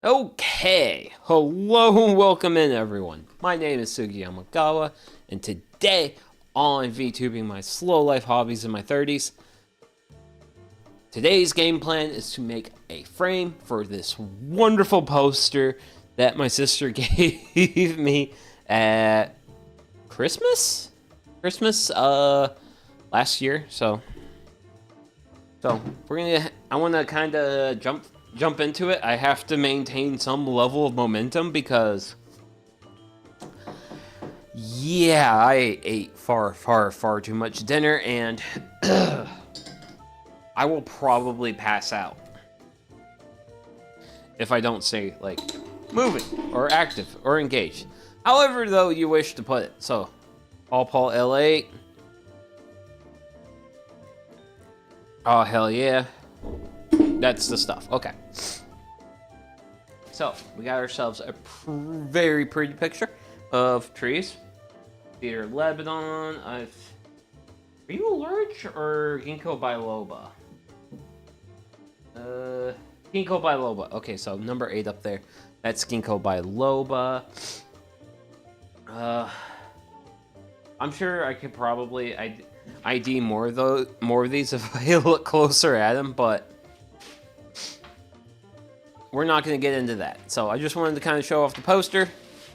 Okay, hello and welcome in everyone. My name is Sugi Yamagawa, and today on VTubing my slow life hobbies in my 30s, today's game plan is to make a frame for this wonderful poster that my sister gave me at Christmas last year. So I want to kind of jump into it. I have to maintain some level of momentum because, yeah, I ate far too much dinner, and I will probably pass out if I don't stay, like, moving or active or engaged. However, though, you wish to put it. So, Paul L8. Oh, hell yeah. That's the stuff. Okay. So, we got ourselves a very pretty picture of trees. Cedar Lebanon. Are you a lurch or ginkgo biloba? Ginkgo biloba. Okay, so number 8 up there. That's ginkgo biloba. I'm sure I could probably ID more of these if I look closer at them, but we're not going to get into that. So I just wanted to kind of show off the poster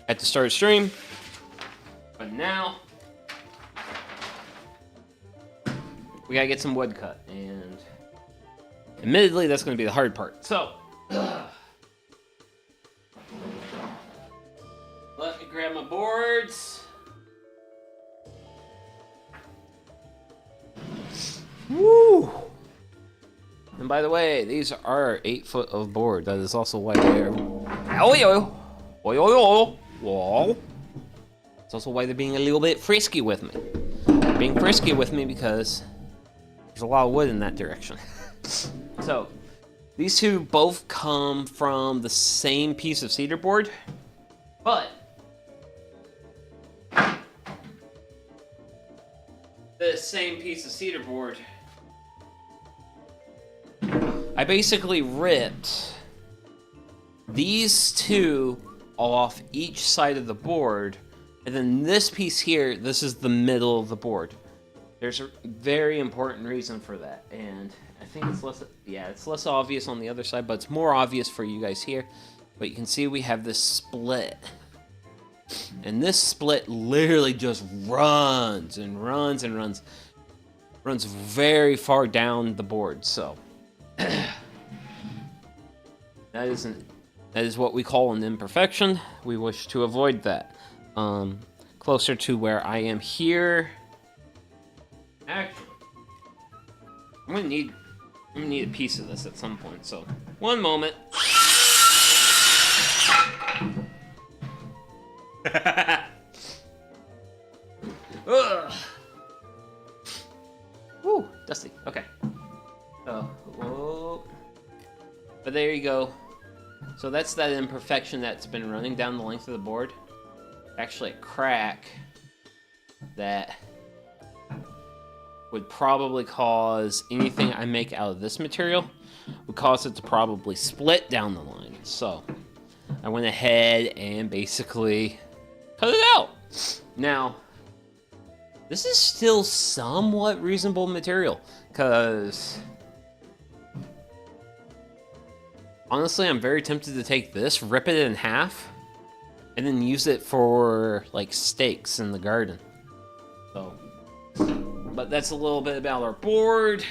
at the start of stream. But now we gotta get some wood cut, and admittedly that's going to be the hard part. So let me grab my boards. Woo! And by the way, these are 8 foot of board. That is also why they're... Whoa. It's also why they're being a little bit frisky with me. They're being frisky with me because there's a lot of wood in that direction. So, these two both come from the same piece of cedar board, but the same piece of cedar board, I basically ripped these two off each side of the board, and then this piece here, this is the middle of the board. There's a very important reason for that, and I think it's less obvious on the other side, but it's more obvious for you guys here. But you can see we have this split, and this split literally just runs very far down the board. So that is what we call an imperfection. We wish to avoid that. Closer to where I am here. Actually, I'm gonna need a piece of this at some point. So, one moment. Ugh. Woo, dusty. Okay. Whoa. But there you go. So that's that imperfection that's been running down the length of the board. Actually, a crack that would probably cause anything I make out of this material would cause it to probably split down the line. So I went ahead and basically cut it out. Now, this is still somewhat reasonable material, because honestly, I'm very tempted to take this, rip it in half, and then use it for, like, stakes in the garden. So, but that's a little bit about our board.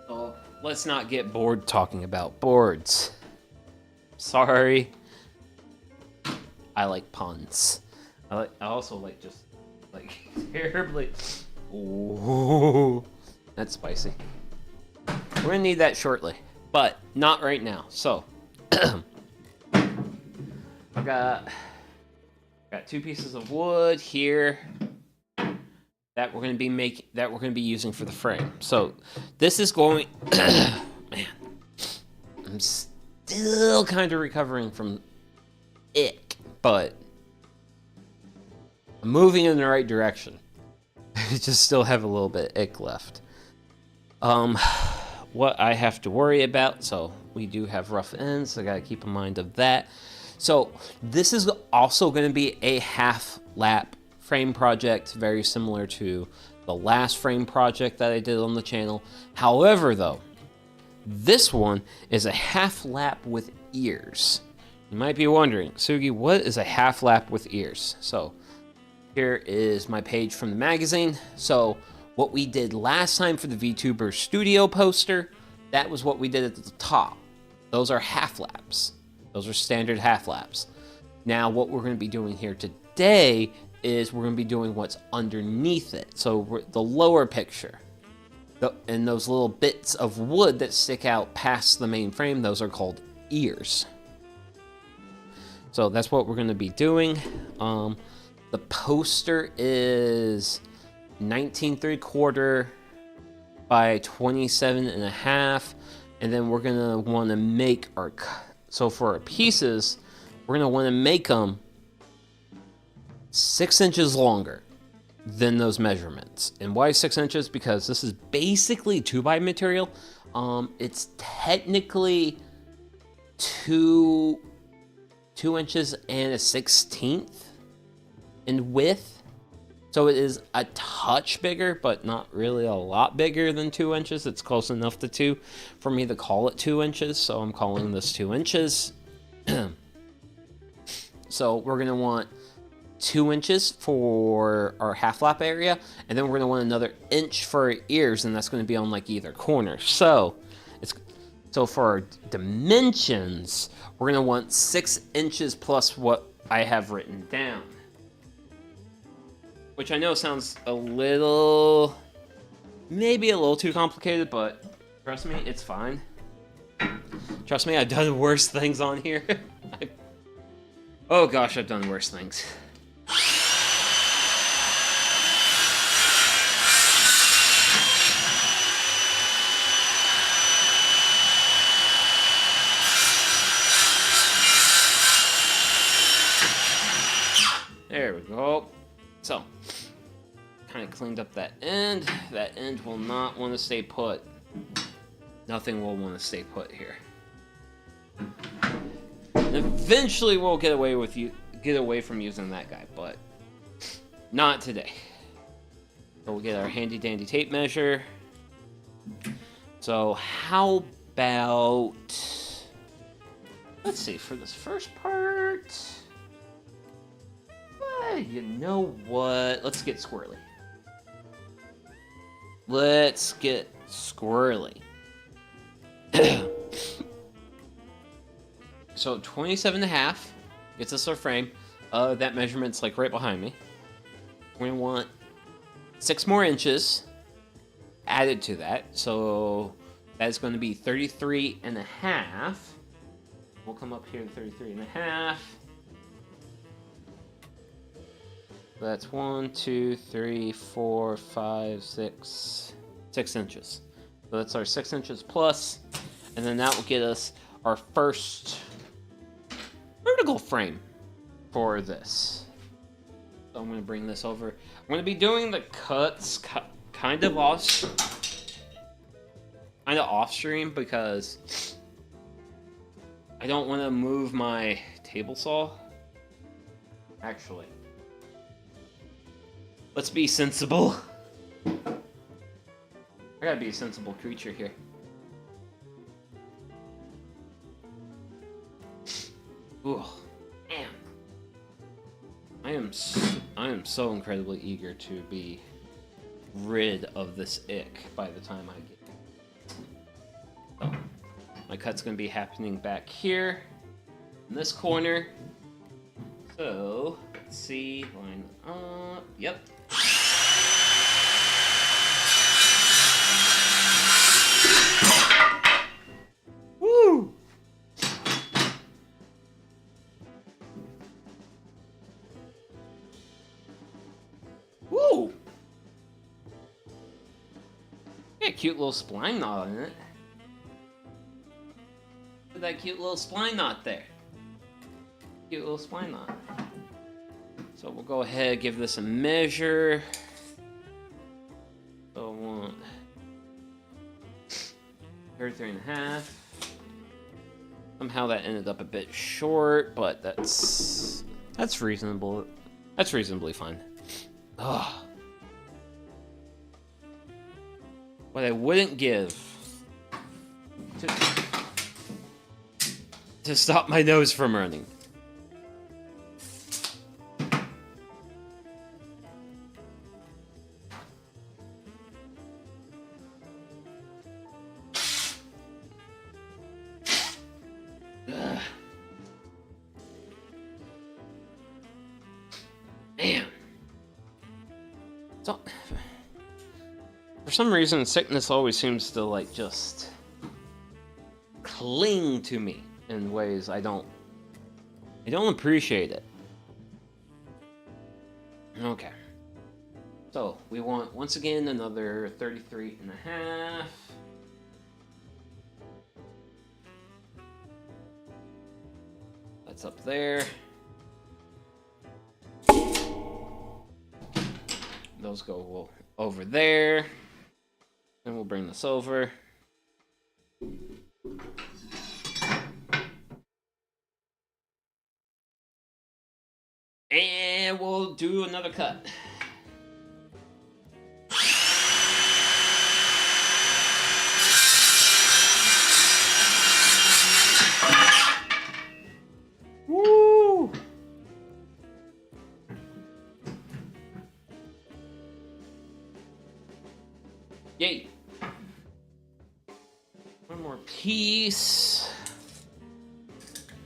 So, let's not get bored talking about boards. Sorry. I like puns. I also like just, like, terribly... Ooh, that's spicy. We're gonna need that shortly, but not right now. So, I've got 2 pieces of wood here that we're gonna be using for the frame. So, this is going. Man, I'm still kind of recovering from it, but I'm moving in the right direction. I just still have a little bit of ick left. What I have to worry about, so we do have rough ends, so I gotta keep in mind of that. So this is also going to be a half lap frame project, very similar to the last frame project that I did on the channel. However, though, this one is a half lap with ears. You might be wondering, Sugi, what is a half lap with ears? So here is my page from the magazine. So what we did last time for the VTuber Studio poster, that was what we did at the top. Those are half laps. Those are standard half laps. Now what we're going to be doing here today is we're going to be doing what's underneath it. So the lower picture. And those little bits of wood that stick out past the main frame, those are called ears. So that's what we're going to be doing. The poster is 19 3/4 by 27.5, and then we're gonna want to make our, so for our pieces, we're gonna want to make them 6 inches longer than those measurements. And why 6 inches? Because this is basically 2x material. It's technically 2 inches and a 1/16 in width. So it is a touch bigger, but not really a lot bigger than 2 inches. It's close enough to 2 for me to call it 2 inches. So I'm calling this 2 inches. So we're going to want 2 inches for our half lap area. And then we're going to want another inch for our ears. And that's going to be on like either corner. So for our dimensions, we're going to want 6 inches plus what I have written down. Which I know sounds maybe a little too complicated, but trust me, it's fine. Trust me, I've done worse things on here. Oh gosh, I've done worse things. There we go. So, kind of cleaned up that end. That end will not want to stay put. Nothing will want to stay put here. And eventually we'll get away from using that guy, but not today. So we'll get our handy dandy tape measure. So how about, let's see, for this first part, you know what? Let's get squirrely. Let's get squirrely. So 27.5 gets us our frame. That measurement's like right behind me. We're gonna want 6 more inches added to that. So that's going to be 33.5. We'll come up here to 33.5. That's 1, 2, 3, 4, 5, 6 inches. So that's our 6 inches plus, and then that will get us our first vertical frame for this. So I'm going to bring this over. I'm going to be doing the cuts kind of off stream because I don't want to move my table saw. Actually, let's be sensible. I gotta be a sensible creature here. Ooh, man. I am so incredibly eager to be rid of this ick by the time I get it. So, my cut's gonna be happening back here in this corner. So, let's see, line up, yep. Woo! Woo! Got a cute little spline knot in it. Look at that cute little spline knot there. Cute little spline knot. So we'll go ahead and give this a measure. 33 and a half. Somehow that ended up a bit short, but that's reasonable. That's reasonably fine. Ugh. What I wouldn't give to stop my nose from running. Man. So, for some reason, sickness always seems to, like, just cling to me in ways I don't appreciate it. Okay. So, we want, once again, another 33 and a half. That's up there. Those go over there. And we'll bring this over. And we'll do another cut. Woo! Yay! One more piece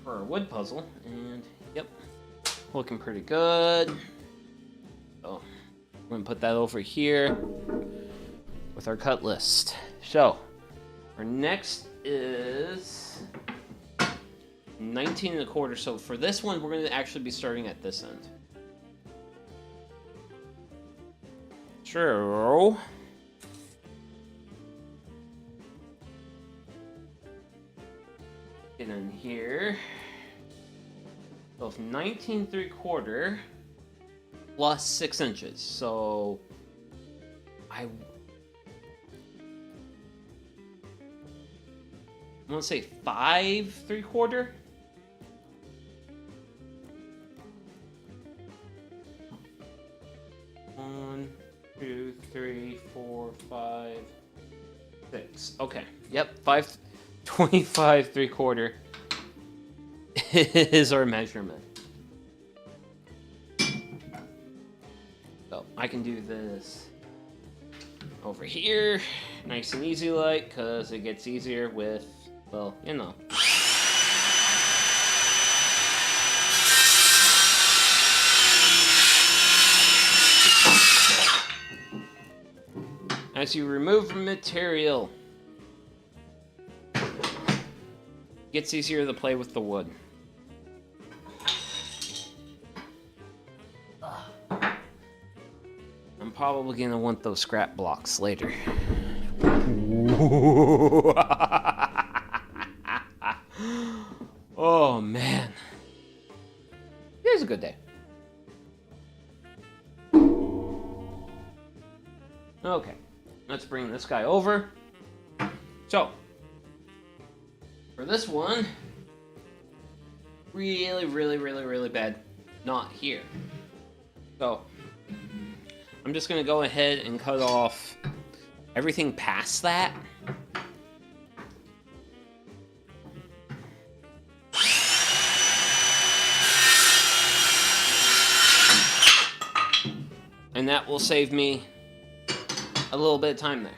for our wood puzzle, and yep, looking pretty good. So I'm gonna put that over here with our cut list. So our next is 19 and a quarter. So for this one, we're gonna actually be starting at this end. Sure. Get in here. So it's 19 3/4 plus 6 inches. So I want to say 5 3/4. One, 2, 3, 4, 5, 6. Okay. Yep. 25 3/4 is our measurement. So I can do this over here, nice and easy like, because it gets easier with, well, you know. As you remove material, it gets easier to play with the wood. I'm probably gonna want those scrap blocks later. Oh man. Here's a good day. Okay, let's bring this guy over. So, for this one, really bad, not here. So, I'm just gonna go ahead and cut off everything past that. And that will save me a little bit of time there.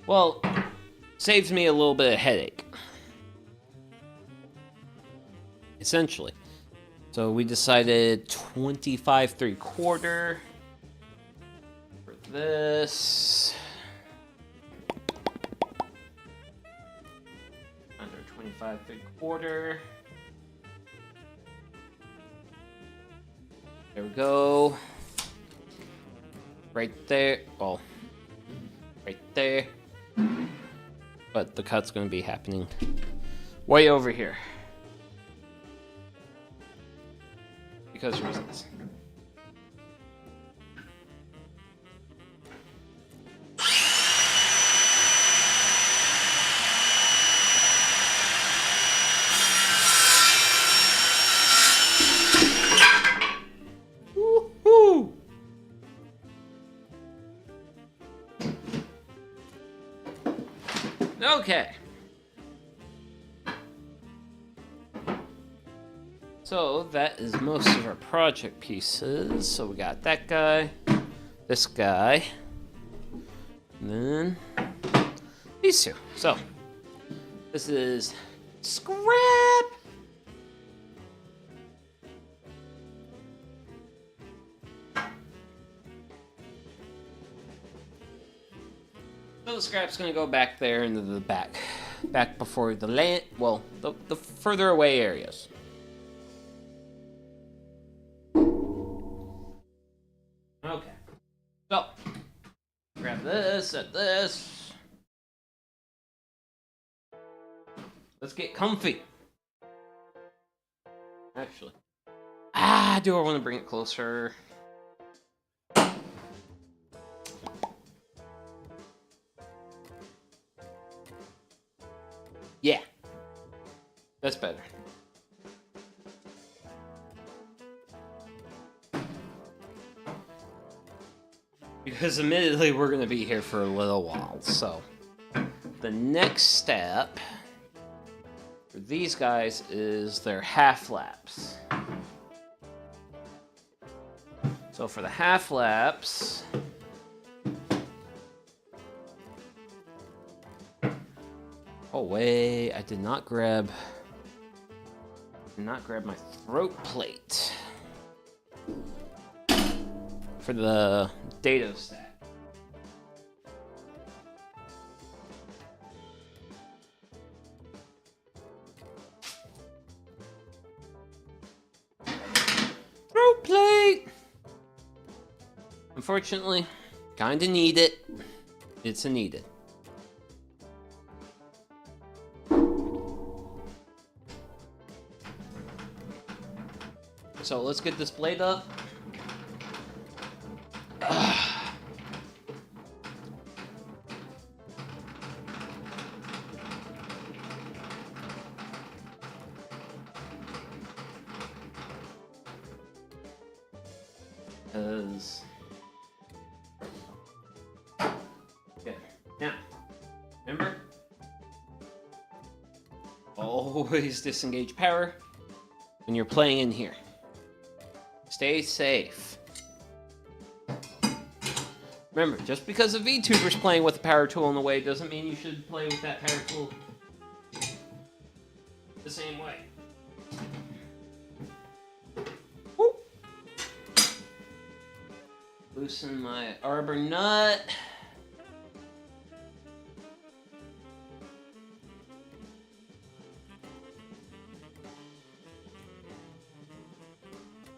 Well, saves me a little bit of headache. Essentially. So we decided 25 3/4 for this. Under 25 3/4. There we go. Right there. Well, right there. But the cut's going to be happening way over here. Because reasons. Okay. So that is most of our project pieces. So we got that guy, this guy, and then these two. So this is scrap. So the scrap's gonna go back there into the back before the land. Well, the further away areas. Okay. So grab this, set this. Let's get comfy. Actually, do I want to bring it closer? Yeah, that's better. Because admittedly, we're going to be here for a little while. So, the next step for these guys is their half laps. So for the half laps, oh wait, I did not grab my throat plate for the dado stack. Throat plate! Unfortunately, kinda need it. It's a needed. So let's get this blade up. Okay, now, remember? Always disengage power when you're playing in here. Stay safe. Remember, just because a VTuber's playing with a power tool in the way doesn't mean you should play with that power tool the same way. Woo. Loosen my arbor nut.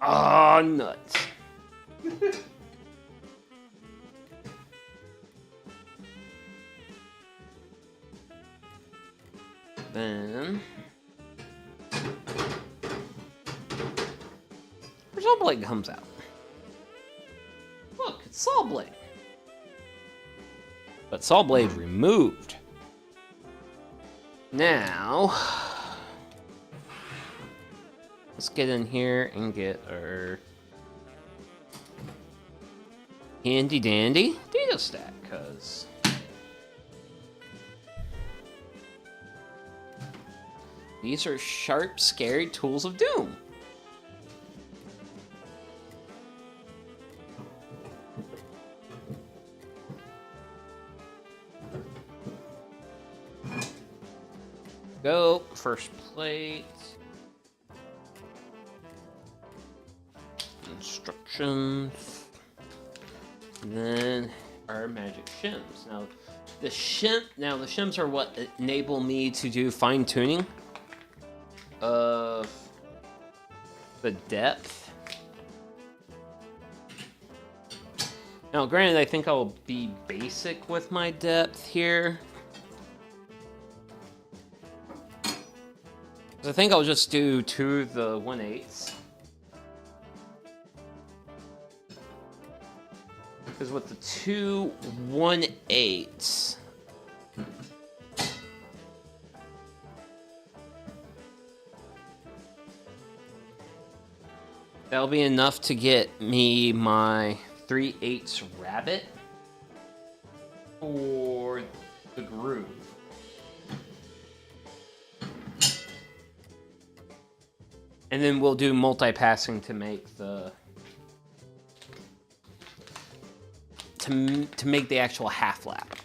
Ah, nuts. Then where's Saw Blade comes out? Look, it's Saw Blade. But Saw Blade removed. Now let's get in here and get our handy dandy data stack, cause these are sharp, scary tools of doom. Go, first plate. Instructions. And then our magic shims. Now the shims are what enable me to do fine tuning of the depth. Now granted, I think I'll be basic with my depth here. I think I'll just do 2 the 1/8. Because with the 2 1/8, that'll be enough to get me my 3/8 rabbit for the groove. And then we'll do multi-passing to make the to make the actual half lap.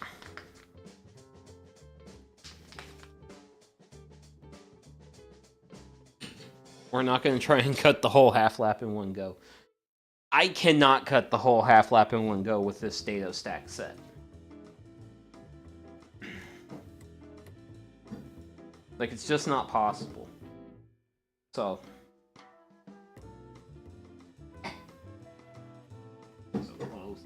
We're not going to try and cut the whole half lap in one go. I cannot cut the whole half lap in one go with this dado stack set. Like, it's just not possible. So close.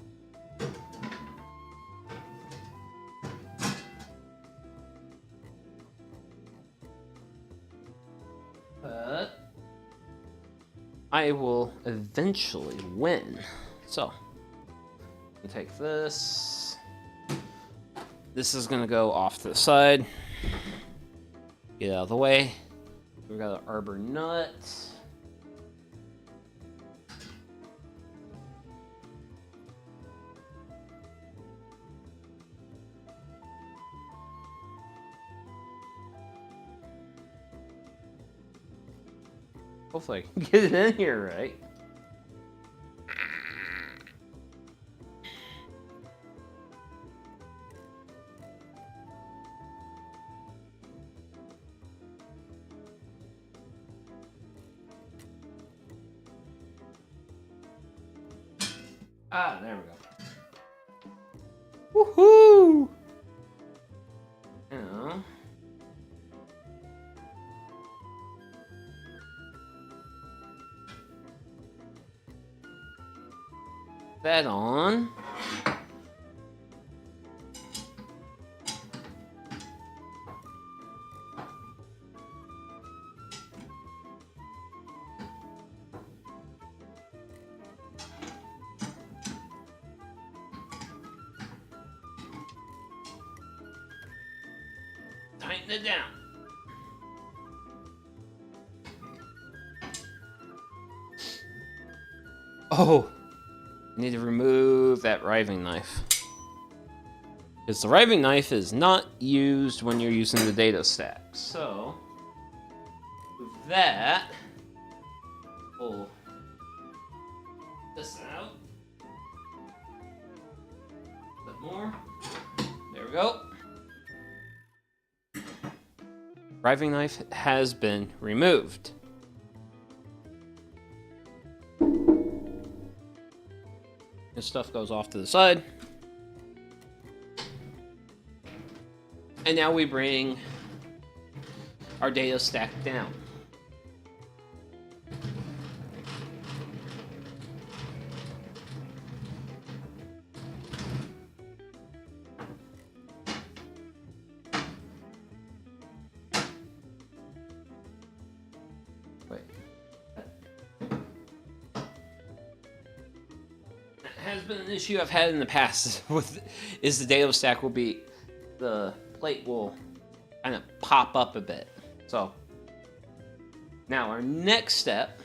But I will eventually win. So, I'll take this. This is gonna go off to the side. Get out of the way. We've got an arbor nut. Hopefully I can get it in here right. Ah, there we go. Woohoo! Now, that on. Tighten it down. Oh, I need to remove that riving knife. Because the riving knife is not used when you're using the dado stack. So, with that, pull this out. A bit more. There we go. Riving knife has been removed. This stuff goes off to the side. And now we bring our dado stack down. Has been an issue I've had in the past with is the dado stack will be the plate will kind of pop up a bit. So now our next step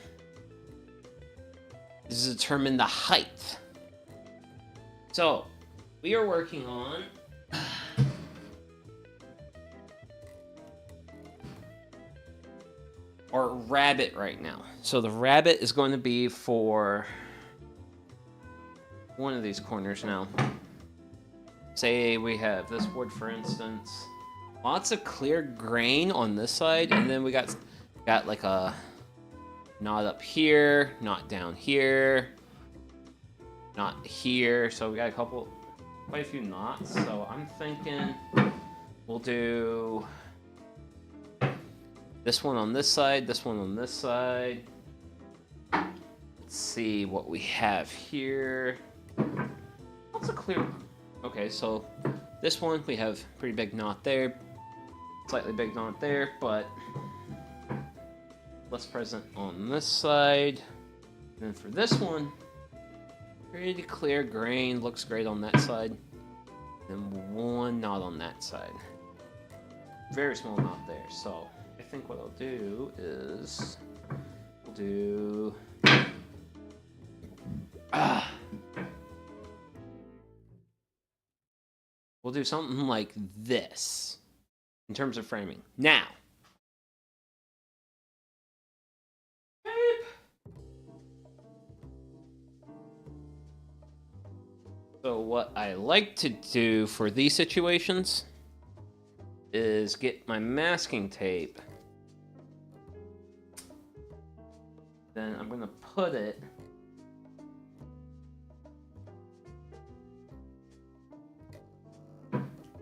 is to determine the height. So we are working on our rabbit right now. So the rabbit is going to be for one of these corners now. Say we have this board, for instance. Lots of clear grain on this side, and then we got like a knot up here, knot down here, knot here. So we got quite a few knots. So I'm thinking we'll do this one on this side, this one on this side. Let's see what we have here. Lots of clear. Okay, so this one we have pretty big knot there, slightly big knot there, but less present on this side. And then for this one, pretty clear grain, looks great on that side. And one knot on that side. Very small knot there. So I think what I'll do is we'll do we'll do something like this in terms of framing. Now, So what I like to do for these situations is get my masking tape. Then I'm gonna put it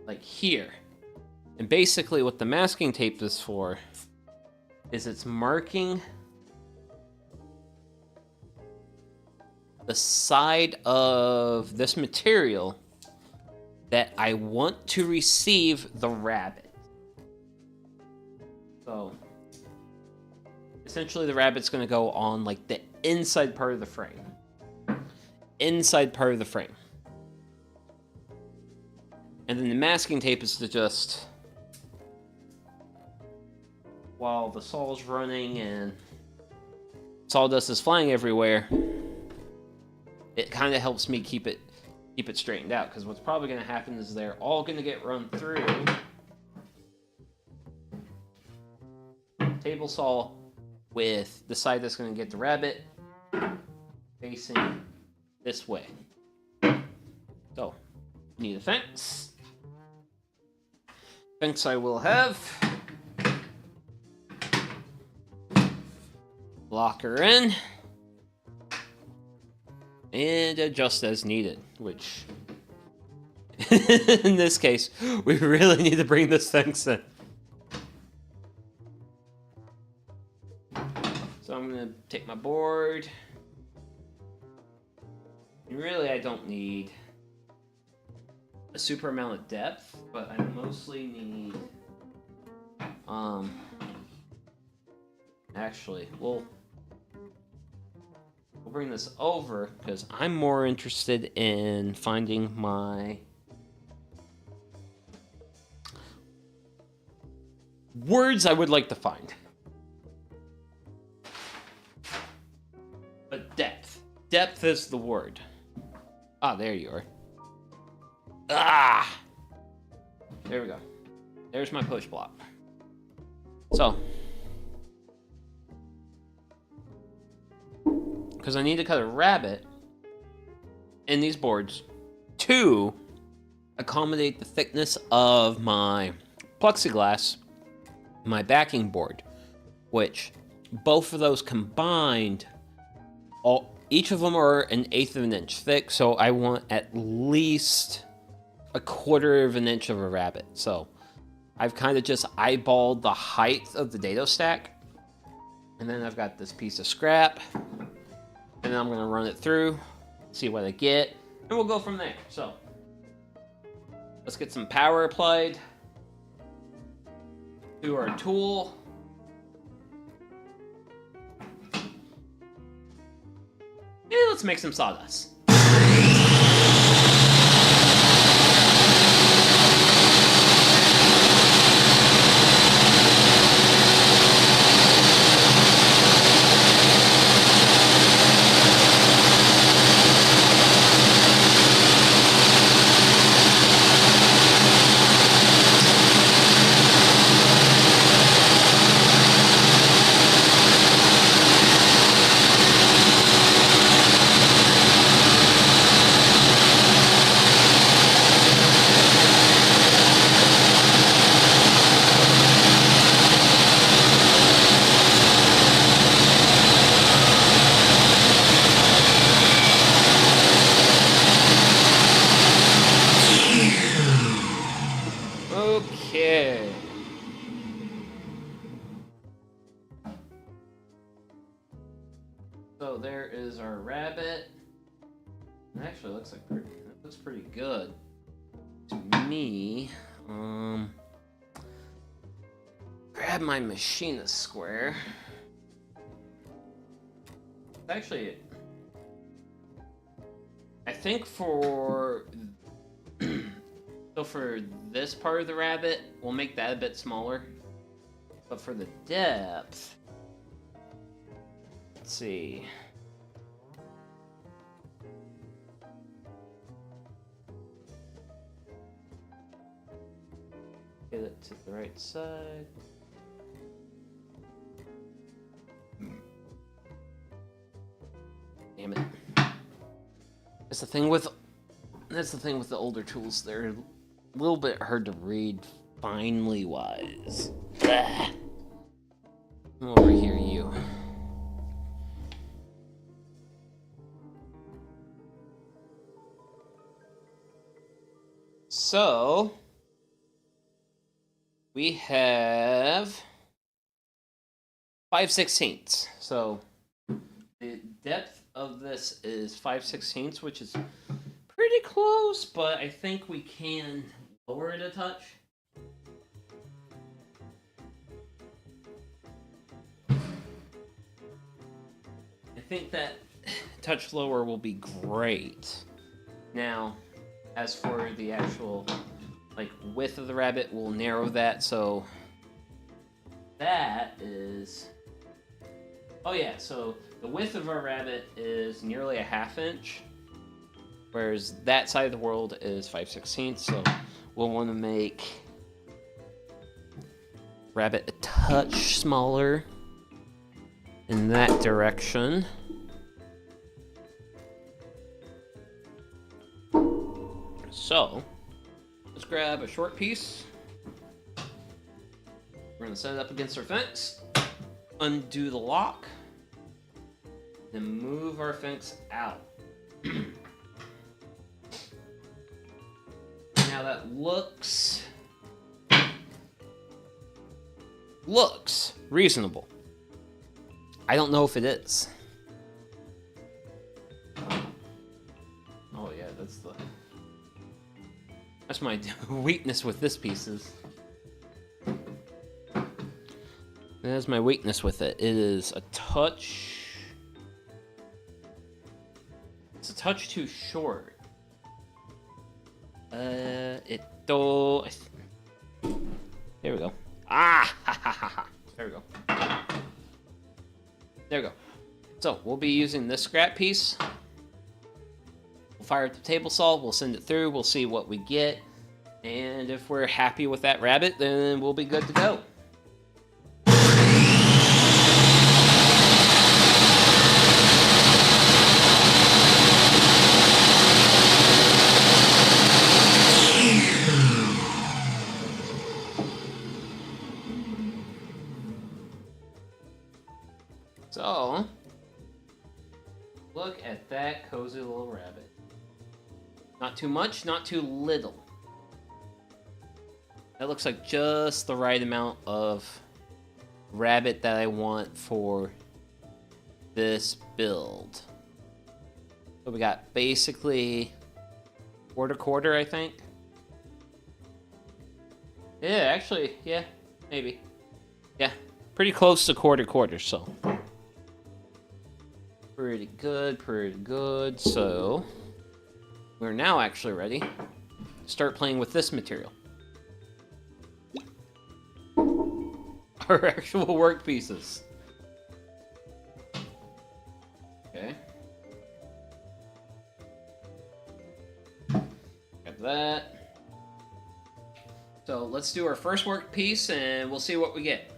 like here. And basically what the masking tape is for is it's marking the side of this material that I want to receive the rabbit. So essentially the rabbit's going to go on like the inside part of the frame. Inside part of the frame. And then the masking tape is to just, while the saw's running and sawdust is flying everywhere, it kind of helps me keep it straightened out, because what's probably going to happen is they're all going to get run through table saw with the side that's going to get the rabbit facing this way. So, need a fence. Fence I will have. Lock her in. And adjust as needed, which in this case, we really need to bring this fence in. So I'm going to take my board. And really, I don't need a super amount of depth, but I mostly need, actually, we'll bring this over because I'm more interested in finding my words I would like to find. But depth. Depth is the word. Ah, there you are. Ah! There we go. There's my push block. So, because I need to cut a rabbit in these boards to accommodate the thickness of my plexiglass, my backing board, which both of those combined, each of them are 1/8 of an inch thick, so I want at least 1/4 of an inch of a rabbit. So I've kind of just eyeballed the height of the dado stack, and then I've got this piece of scrap. And then I'm going to run it through, see what I get, and we'll go from there. So, let's get some power applied to our tool. And let's make some sawdust. Okay. So there is our rabbit. It actually looks like that looks pretty good to me. Grab my machinist square. Actually, I think for so for this part of the rabbit, we'll make that a bit smaller. But for the depth, let's see. Get it to the right side. Damn it. That's the thing with That's the thing with the older tools. They're a little bit hard to read finely wise. Come over here, you. So, we have 5/16. So, the depth of this is 5/16, which is pretty close, but I think we can lower it a touch. I think that touch lower will be great. Now, as for the actual width of the rabbit, we'll narrow that, so that is... Oh yeah, so the width of our rabbit is nearly a 1/2 inch, whereas that side of the world is 5/16, so we'll want to make rabbit a touch smaller in that direction. So, let's grab a short piece. We're going to set it up against our fence, undo the lock, then move our fence out. Now that looks reasonable. I don't know if it is. Oh yeah, that's my weakness with this piece is. That's my weakness with it. It is a touch. It's a touch too short. There we go. There we go. There we go. So, we'll be using this scrap piece. We'll fire up the table saw, we'll send it through, we'll see what we get. And if we're happy with that rabbit, then we'll be good to go. So, look at that cozy little rabbit. Not too much, not too little. That looks like just the right amount of rabbit that I want for this build. So we got basically quarter, I think. Yeah, actually, yeah, maybe. Yeah, pretty close to quarter, so. Pretty good. So, we're now actually ready to start playing with this material. Our actual work pieces. Okay. Got that. So, let's do our first work piece and we'll see what we get.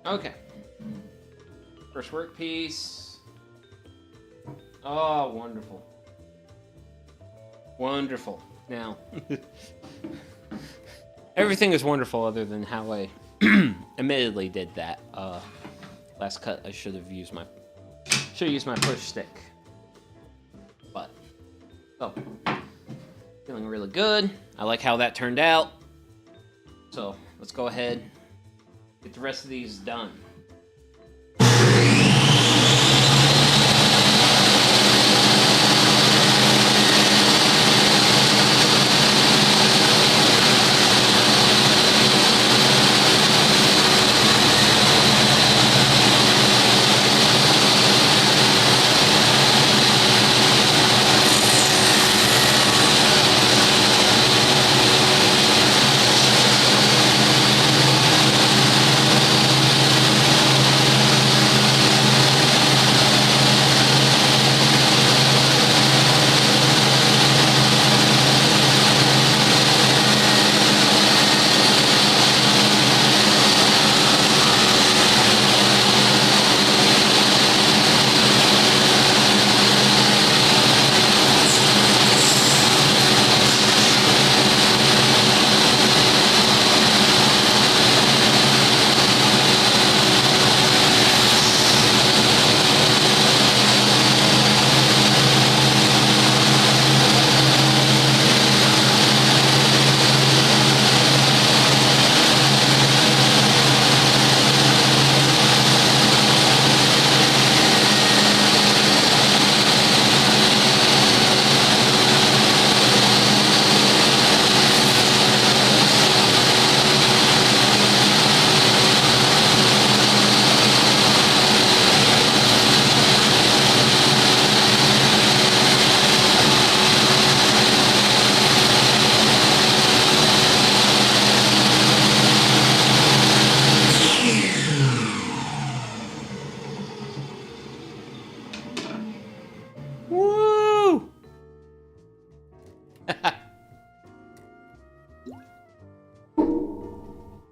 Okay. First work piece. Oh, wonderful. Wonderful. Now, everything is wonderful other than how I admittedly did that. Last cut, I should have used my push stick. But, feeling really good. I like how that turned out. So, let's go ahead. Get the rest of these done.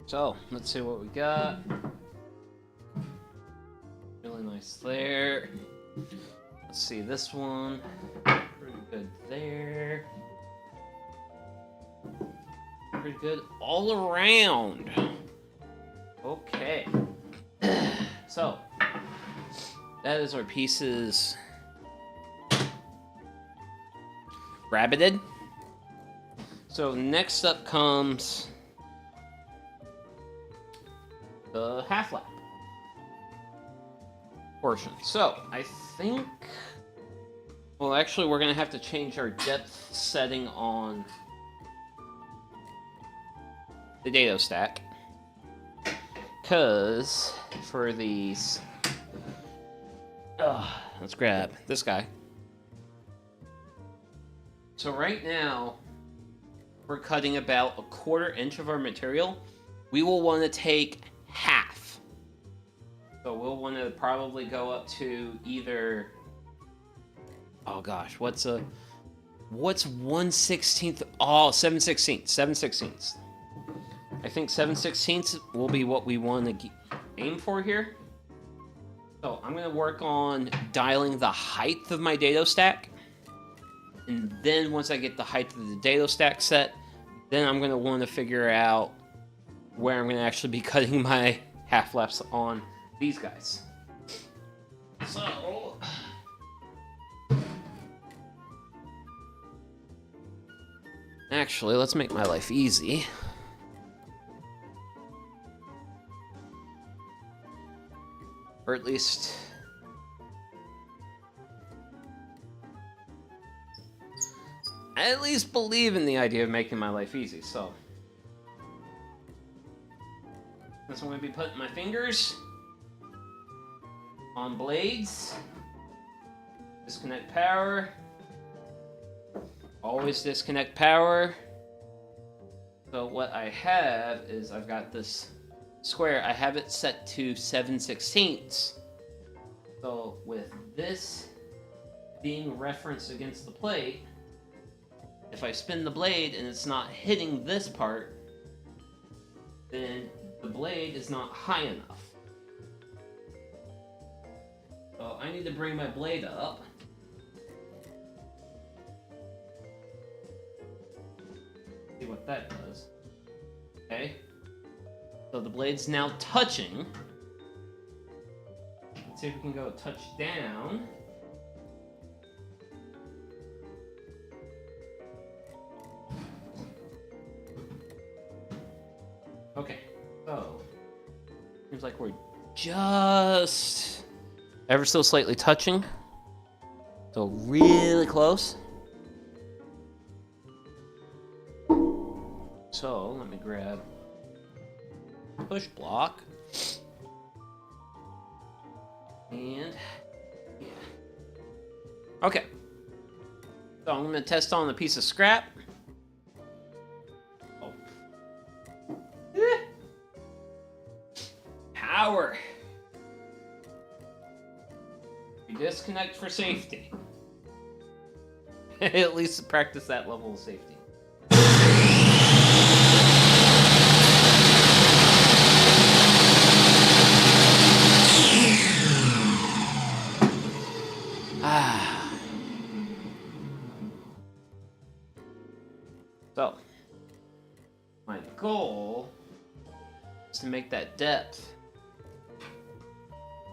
So, let's see what we got. Really nice there. Let's see this one. Pretty good there. Pretty good all around. Okay. So, that is our pieces rabbited. So next up comes the half lap portion. So I think, well, actually we're gonna have to change our depth setting on the dado stack, because for these, let's grab this guy. So right now we're cutting about 1/4 inch of our material. We will want to take half. So we'll want to probably go up to either, oh gosh, what's 1/16? Oh, 7/16. 7/16. I think 7/16 will be what we want to aim for here. So I'm going to work on dialing the height of my dado stack. And then once I get the height of the dado stack set, then I'm going to want to figure out where I'm going to actually be cutting my half laps on these guys. So, actually, let's make my life easy. Or at least believe in the idea of making my life easy. So this I'm going to be putting my fingers on blades. Disconnect power. Always disconnect power. So what I have is I've got this square. I have it set to 7/16. So with this being referenced against the plate, if I spin the blade and it's not hitting this part, then the blade is not high enough. So I need to bring my blade up. See what that does. Okay. So the blade's now touching. Let's see if we can go touch down. Okay, so seems like we're just ever so slightly touching. So really close. So let me grab push block. And yeah. Okay. So I'm gonna test on a piece of scrap. Oh. Power. You disconnect for safety. At least practice that level of safety. So, my goal is to make that depth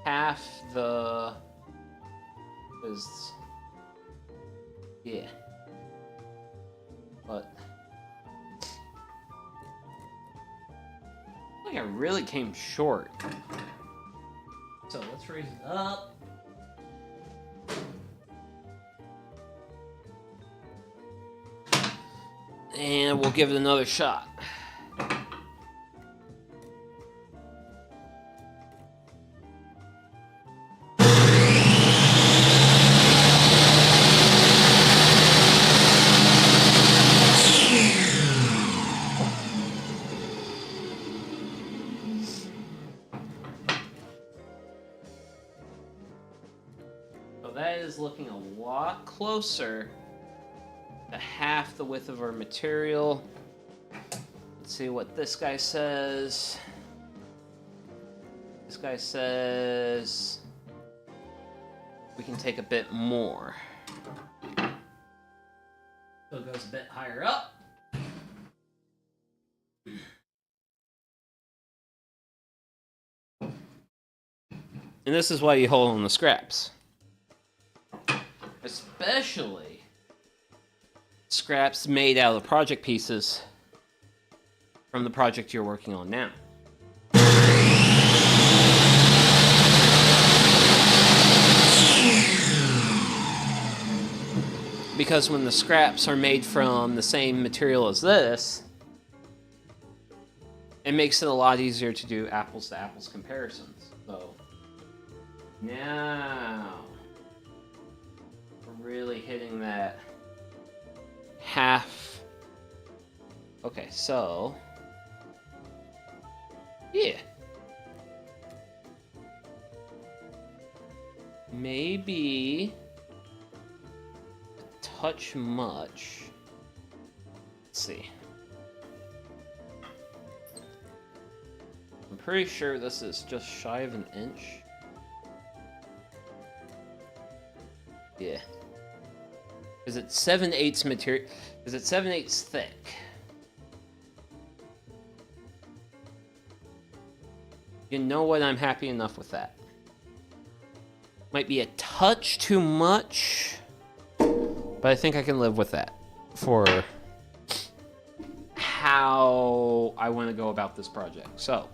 half the, yeah, but I think I really came short. So let's raise it up. And we'll give it another shot. So that is looking a lot closer to half the width of our material. Let's Let's see what this guy says. This guy says we can take a bit more. So it goes a bit higher up. And this is why you hold on the scraps. Especially scraps made out of project pieces from the project you're working on now. Because when the scraps are made from the same material as this, it makes it a lot easier to do apples to apples comparisons. So now we're really hitting that half. Okay, so yeah. Maybe a touch much. Let's see. I'm pretty sure this is just shy of an inch. Yeah. Is it 7/8 material? Is it 7/8 thick? You know what? I'm happy enough with that. Might be a touch too much, but I think I can live with that for how I want to go about this project. So,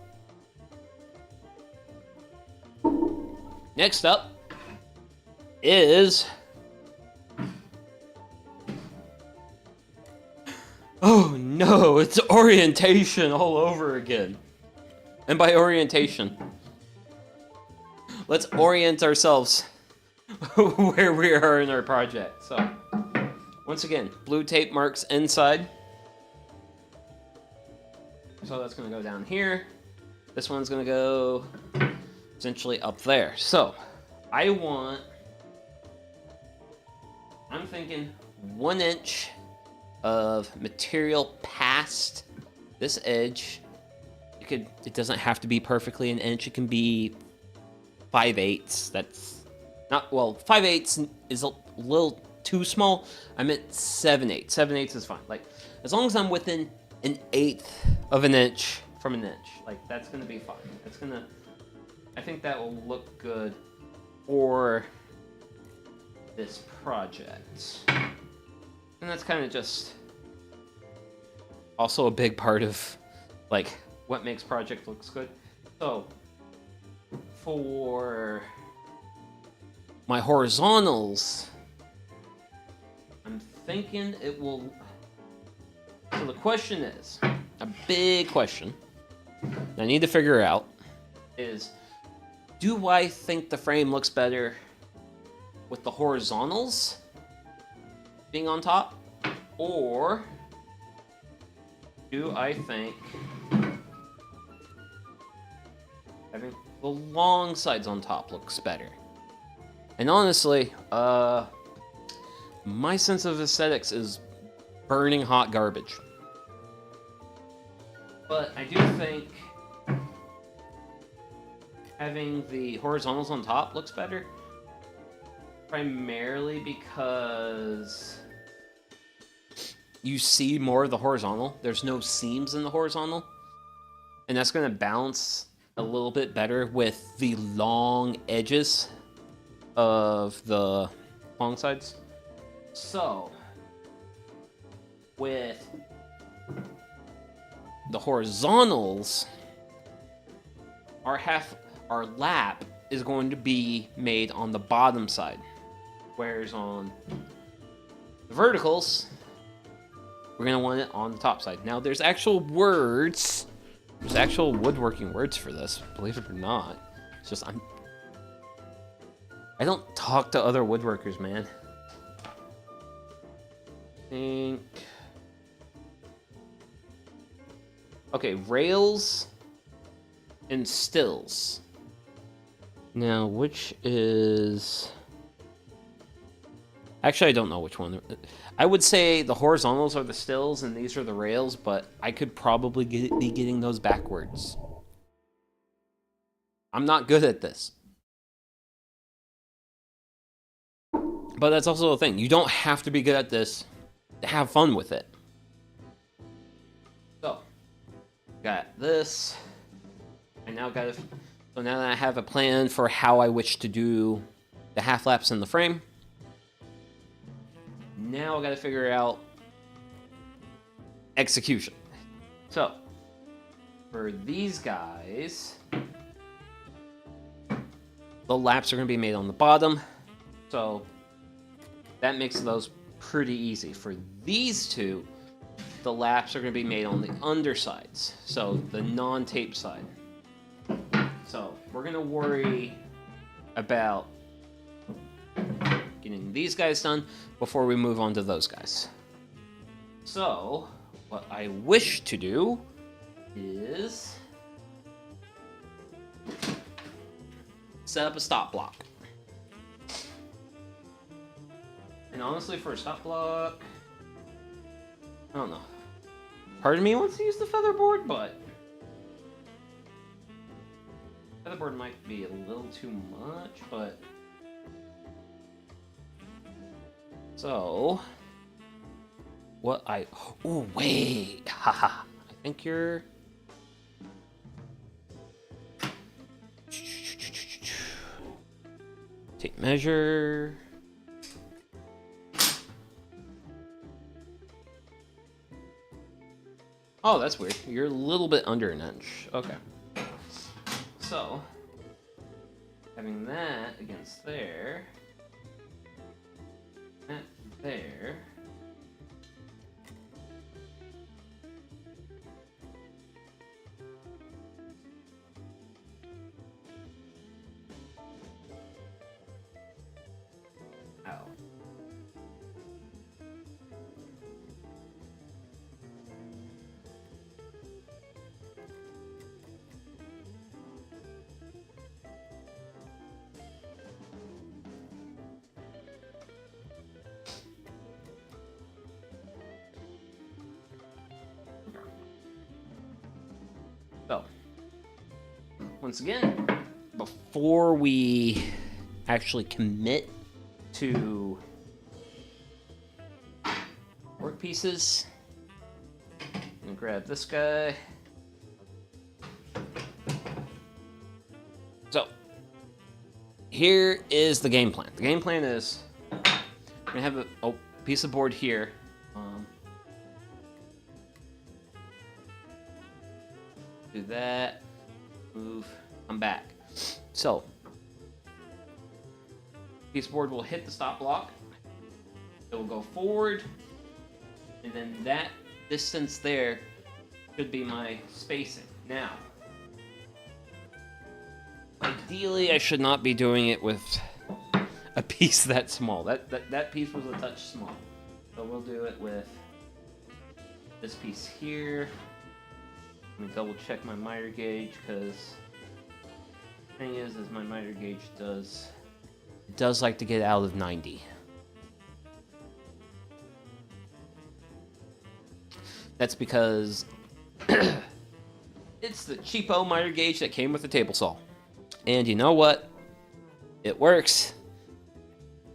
next up is... oh no, it's orientation all over again. And by orientation, let's orient ourselves where we are in our project. So, once again, blue tape marks inside. So that's going to go down here. This one's going to go essentially up there. So, I'm thinking 1 inch of material past this edge. It doesn't have to be perfectly an inch. It can be 5/8. That's not, well, 5/8 is a little too small. I meant 7/8. 7/8 is fine. Like, as long as I'm within 1/8 of an inch from an inch, like, that's gonna be fine. I think that will look good for this project. And that's kind of just also a big part of, like, what makes project looks good. So, for my horizontals, I'm thinking it will... So the question is, a big question I need to figure out is, do I think the frame looks better with the horizontals being on top? Or do I think having the long sides on top looks better? And honestly, my sense of aesthetics is burning hot garbage. But I do think having the horizontals on top looks better. Primarily because you see more of the horizontal. There's no seams in the horizontal. And that's going to balance a little bit better with the long edges of the long sides. So, with the horizontals, our lap is going to be made on the bottom side, whereas on the verticals, we're going to want it on the top side. Now, there's actual words. There's actual woodworking words for this, believe it or not. It's just I don't talk to other woodworkers, man. Okay, rails and stills. Now, which is... Actually, I don't know which one. I would say the horizontals are the stills and these are the rails, but I could probably be getting those backwards. I'm not good at this. But that's also the thing. You don't have to be good at this to have fun with it. So, got this. I now got to... So now that I have a plan for how I wish to do the half laps in the frame, now I got to figure out execution. So, for these guys, the laps are going to be made on the bottom. So, that makes those pretty easy. For these two, the laps are going to be made on the undersides. So, the non-tape side. So, we're going to worry about getting these guys done before we move on to those guys. So, what I wish to do is set up a stop block. And honestly, for a stop block, I don't know. Part of me wants to use the featherboard, but featherboard might be a little too much, but so what I... Oh, wait. Haha. I think you're... Tape measure. Oh, that's weird. You're a little bit under an inch. Okay. So, having that against there, that there, ow. So, once again, before we actually commit to work pieces, I'm gonna grab this guy. So, here is the game plan. The game plan is I'm gonna have a piece of board here. Do that, move, come back. So, piece of board will hit the stop block. It will go forward, and then that distance there should be my spacing. Now, ideally, I should not be doing it with a piece that small. That piece was a touch small. So we'll do it with this piece here. Let me double check my miter gauge, because the thing is my miter gauge does like to get out of 90. That's because it's the cheapo miter gauge that came with the table saw. And you know what? It works,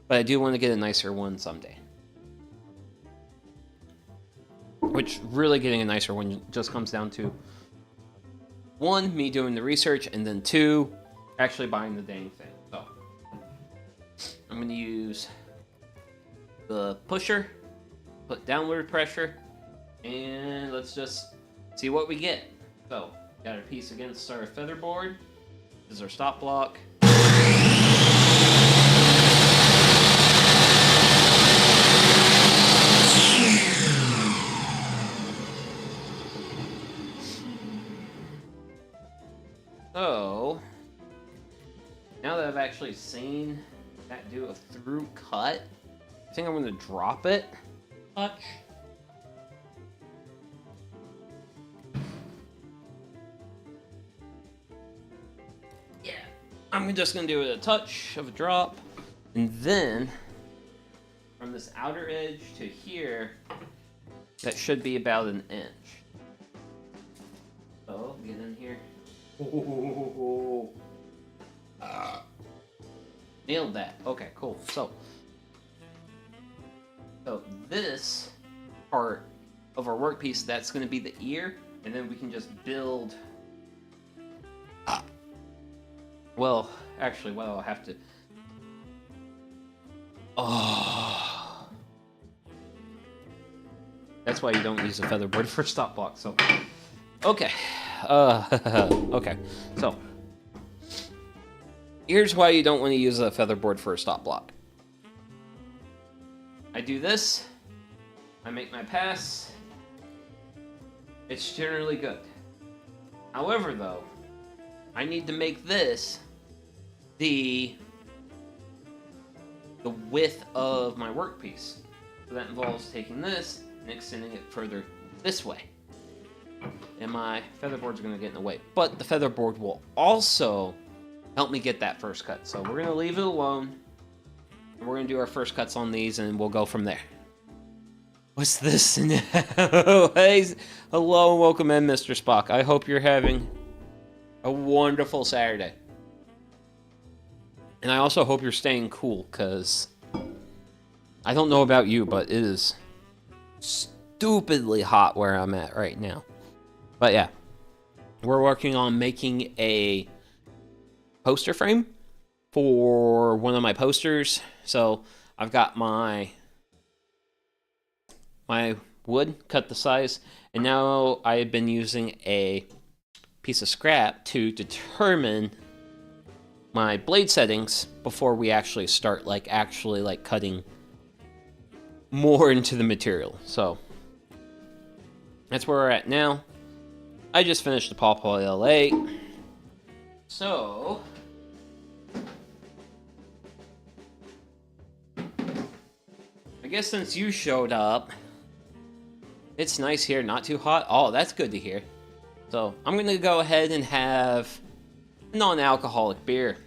but I do want to get a nicer one someday. Which, really getting a nicer one just comes down to, one, me doing the research, and then two, actually buying the dang thing. So, I'm going to use the pusher, put downward pressure, and let's just see what we get. So, got our piece against our featherboard. This is our stop block. So, now that I've actually seen that do a through cut, I think I'm going to drop it. Touch. Yeah, I'm just going to do it a touch of a drop, and then from this outer edge to here, that should be about an inch. So, get in here. Nailed that. Okay, cool. So this part of our workpiece, that's going to be the ear, and then we can just build. Well, actually, what I'll have to. Oh, that's why you don't use a featherboard for stop block. So, okay, okay. So, here's why you don't want to use a featherboard for a stop block. I do this. I make my pass. It's generally good. However, though, I need to make this the width of my workpiece. So that involves taking this and extending it further this way. And my featherboard's going to get in the way. But the featherboard will also help me get that first cut. So we're going to leave it alone. And we're going to do our first cuts on these, and we'll go from there. What's this? Hey, hello and welcome in, Mr. Spock. I hope you're having a wonderful Saturday. And I also hope you're staying cool, because I don't know about you, but it is stupidly hot where I'm at right now. But yeah, we're working on making a poster frame for one of my posters. So I've got my wood cut the size, and now I've been using a piece of scrap to determine my blade settings before we actually start cutting more into the material. So that's where we're at now. I just finished the Pawpaw L8. So I guess since you showed up, it's nice here, not too hot. Oh, that's good to hear. So I'm going to go ahead and have a non-alcoholic beer.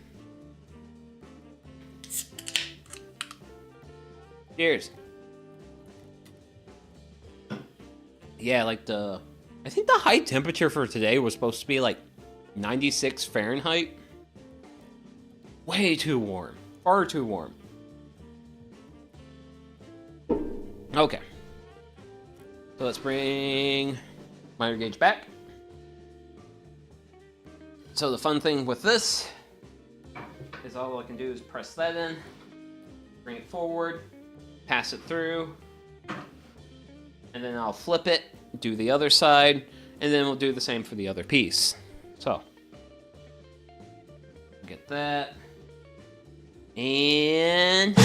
Cheers. Yeah, I think the high temperature for today was supposed to be like 96 Fahrenheit. Way too warm. Far too warm. Okay. So let's bring miter gauge back. So the fun thing with this is all I can do is press that in, bring it forward, pass it through, and then I'll flip it, do the other side, and then we'll do the same for the other piece. So, get that, and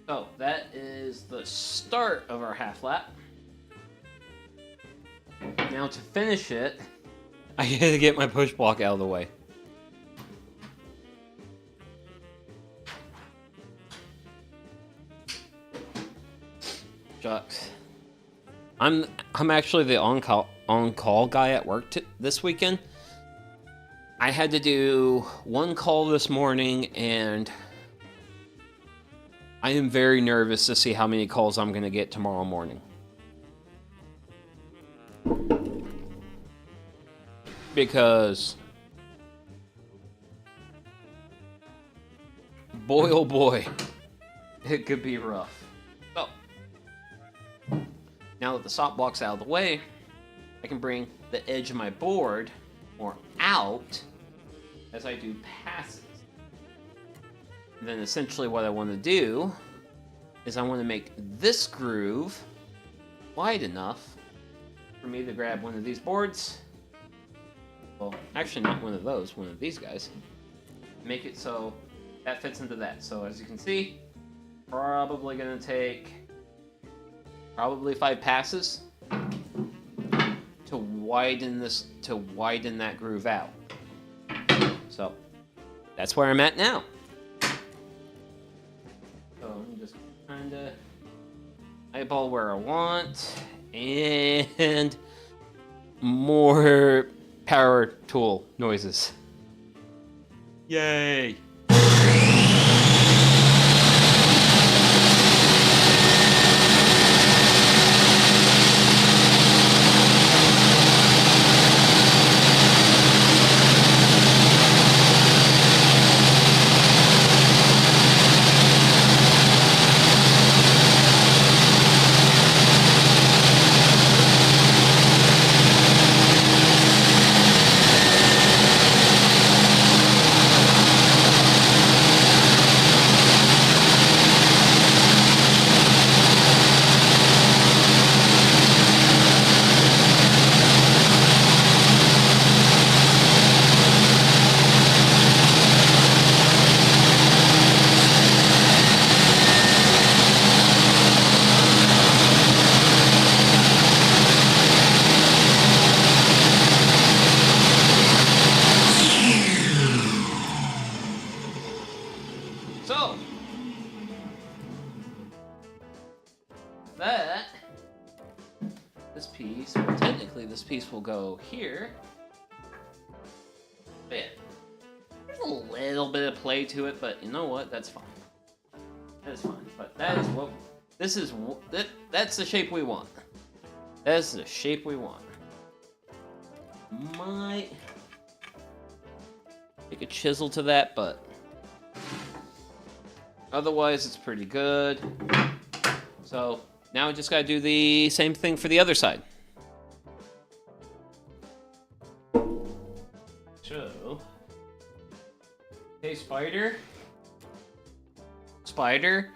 so that is the start of our half lap. Now to finish it, I had to get my push block out of the way. Shucks. I'm actually the on-call guy at work this weekend. I had to do one call this morning, and I am very nervous to see how many calls I'm going to get tomorrow morning. Because boy oh boy, it could be rough. So, now that the stop block's out of the way, I can bring the edge of my board more out as I do passes. And then essentially what I want to do is I want to make this groove wide enough for me to grab one of these boards. Well, actually not one of those, one of these guys. Make it so that fits into that. So as you can see, probably gonna take probably 5 passes to widen that groove out. So that's where I'm at now. So I'm just kind of eyeball where I want, and more power tool noises. Yay! So, that, this piece, well, technically this piece will go here. But yeah, there's a little bit of play to it, but you know what? That's fine. That is fine. But that is what, this is, that's the shape we want. That's the shape we want. Might take a chisel to that, but otherwise, it's pretty good. So now I just gotta do the same thing for the other side. So, hey, Spider. Spider,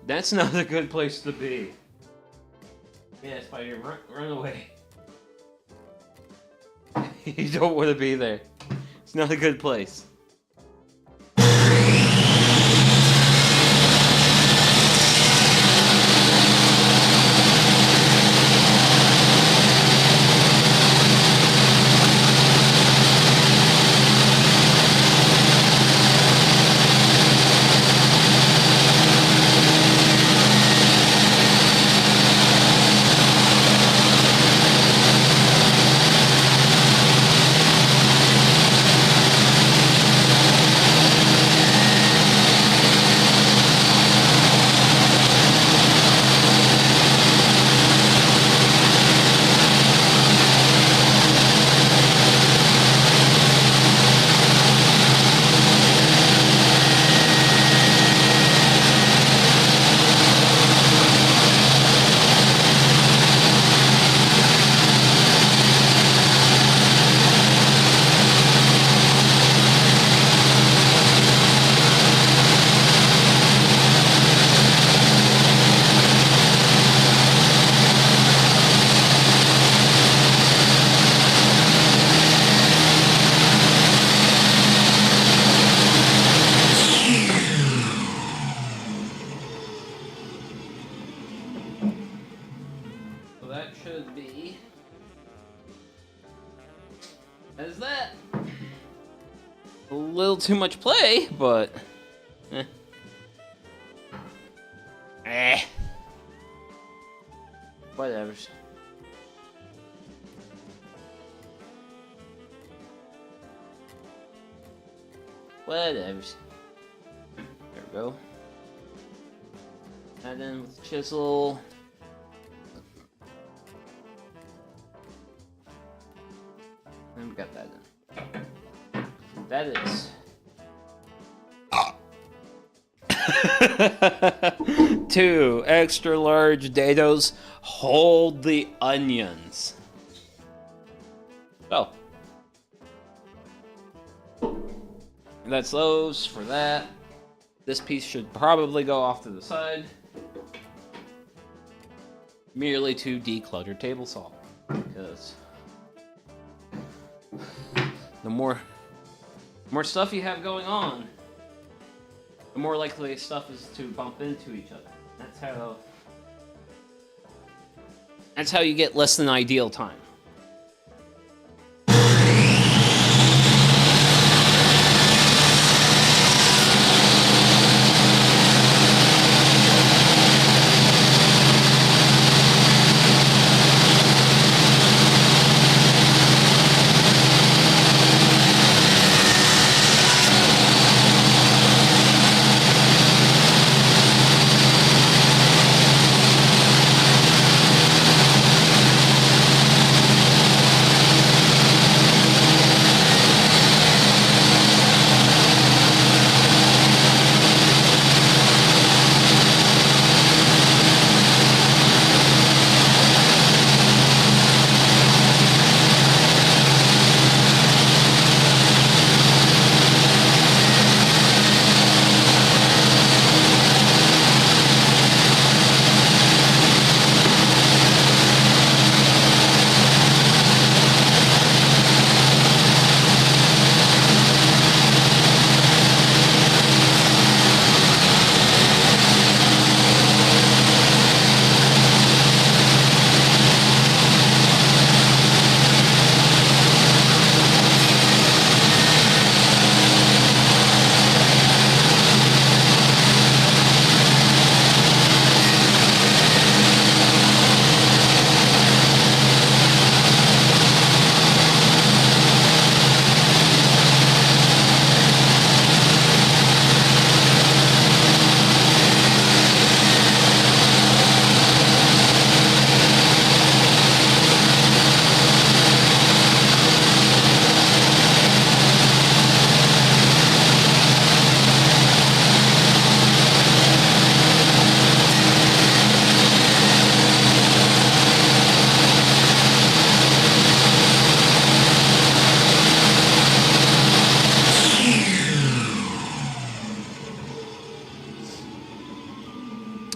that's not a good place to be. Yeah, Spider, run away. You don't want to be there. It's not a good place. Should be as that. A little too much play, but whatever. Whatever. There we go. Add in with the chisel. And we got that in. That is 2 extra large dados. Hold the onions. Oh. And that's those for that. This piece should probably go off to the side. Merely to declutter table saw. Because the more stuff you have going on, the more likely stuff is to bump into each other. That's how you get less than ideal time.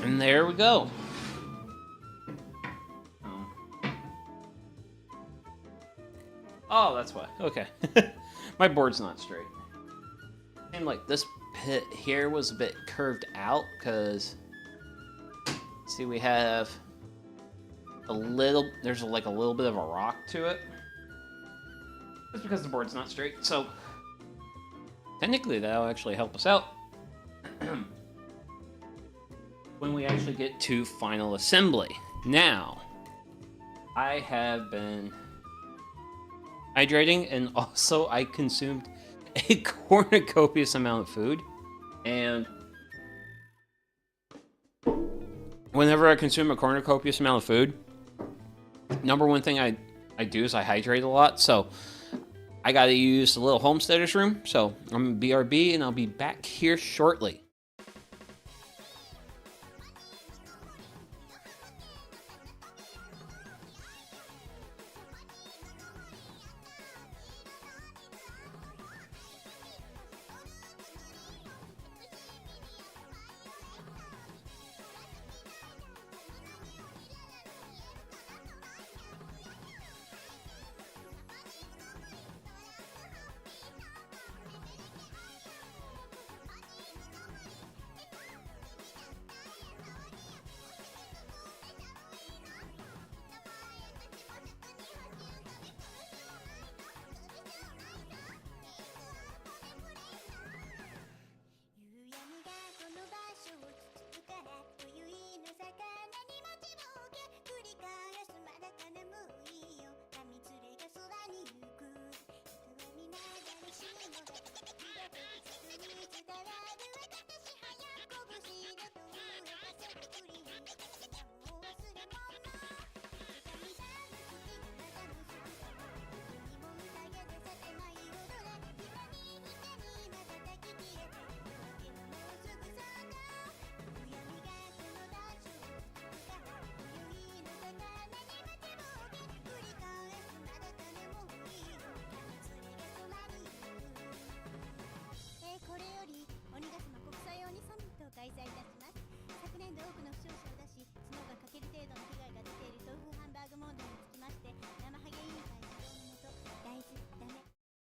And there we go. Oh, that's why. Okay. My board's not straight. And like this pit here was a bit curved out because see we have there's like a little bit of a rock to it. That's because the board's not straight. So technically that'll actually help us out when we actually get to final assembly. Now, I have been hydrating, and also I consumed a cornucopious amount of food. And whenever I consume a cornucopious amount of food, number one thing I do is I hydrate a lot. So I gotta use the little homesteader's room. So I'm BRB, and I'll be back here shortly.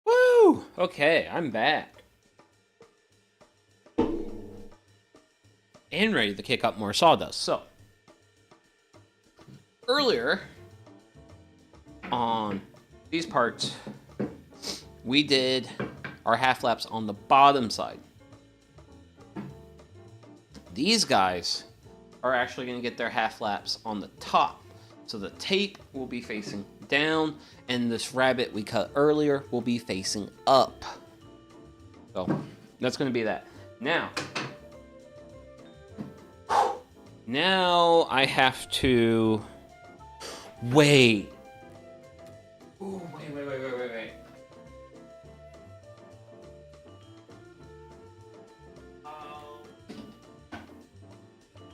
Woo! Okay, I'm back. And ready to kick up more sawdust. So, earlier on these parts, we did our half laps on the bottom side. These guys are actually going to get their half laps on the top. So the tape will be facing down, and this rabbit we cut earlier will be facing up. So that's going to be that. Now I have to wait. Ooh, wait.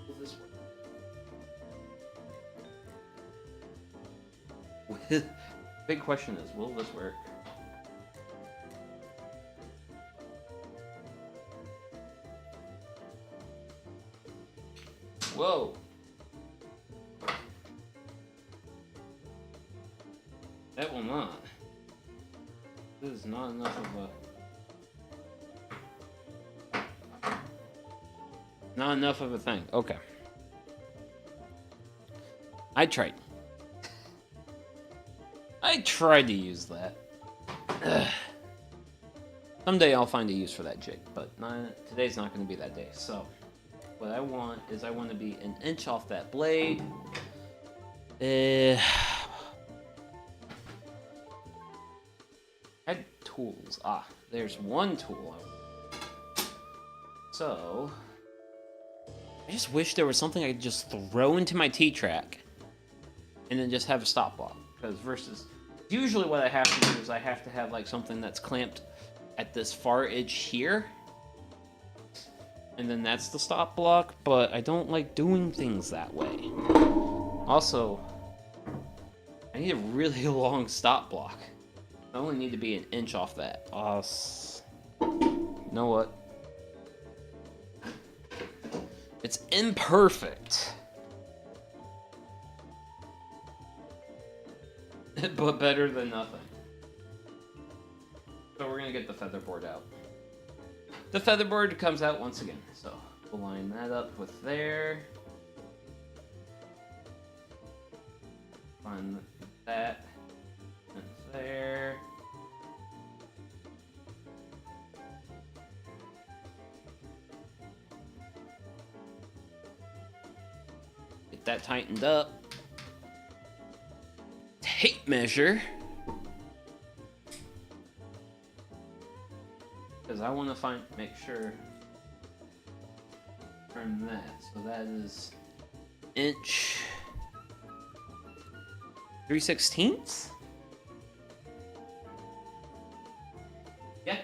Will this work? Big question is, will this work? Whoa. That will not. This is not enough of a... Not enough of a thing. Okay. I tried to use that. Ugh. Someday I'll find a use for that jig, but today's not going to be that day. So, what I want is I want to be an inch off that blade. Head tools. There's one tool. So, I just wish there was something I could just throw into my T-track and then just have a stop block. Because versus, usually what I have to do is I have to have like something that's clamped at this far edge here. And then that's the stop block, but I don't like doing things that way. Also, I need a really long stop block. I only need to be an inch off that. You know what? It's imperfect. But better than nothing. So we're gonna get the featherboard out. The featherboard comes out once again. So we'll line that up with there. Line that and there. Get that tightened up. Tape measure. Because I want to make sure, turn that. So that is inch 3/16. Yeah.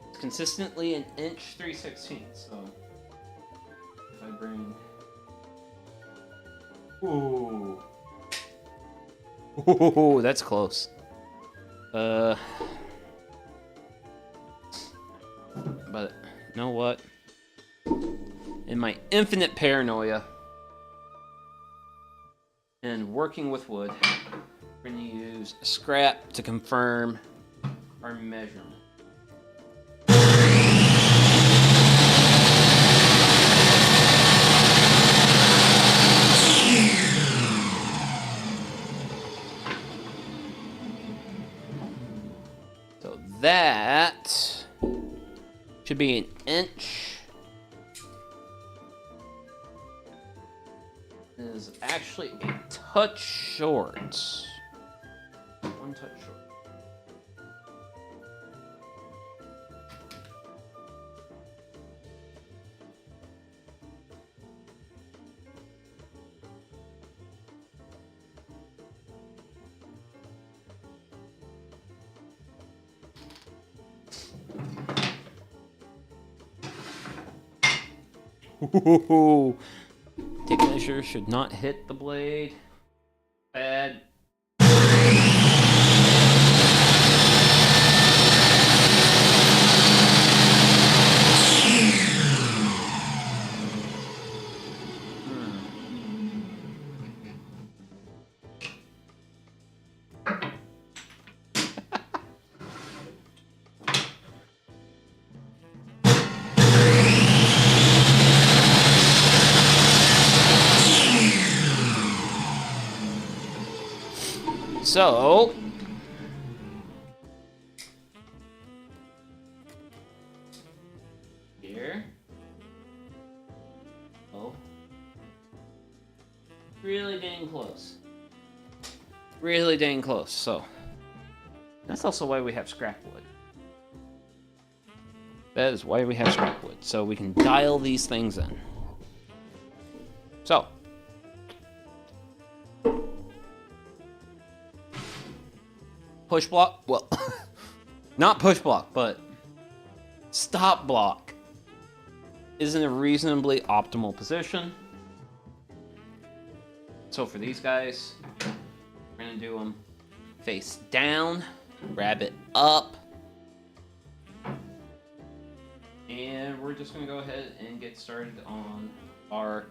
It's consistently an inch 3/16. So if I bring, ooh, that's close. But you know what? In my infinite paranoia and working with wood, we're going to use a scrap to confirm our measurement. So that should be an inch. It is actually a touch short. One touch short. Ooh, tape measure should not hit the blade. Bad. So here. Oh. Really dang close. Really dang close. So that's also why we have scrap wood. That is why we have scrap wood. So we can dial these things in. So push block, well, not push block, but stop block is in a reasonably optimal position. So for these guys, we're gonna do them face down, grab it up, and we're just gonna go ahead and get started on our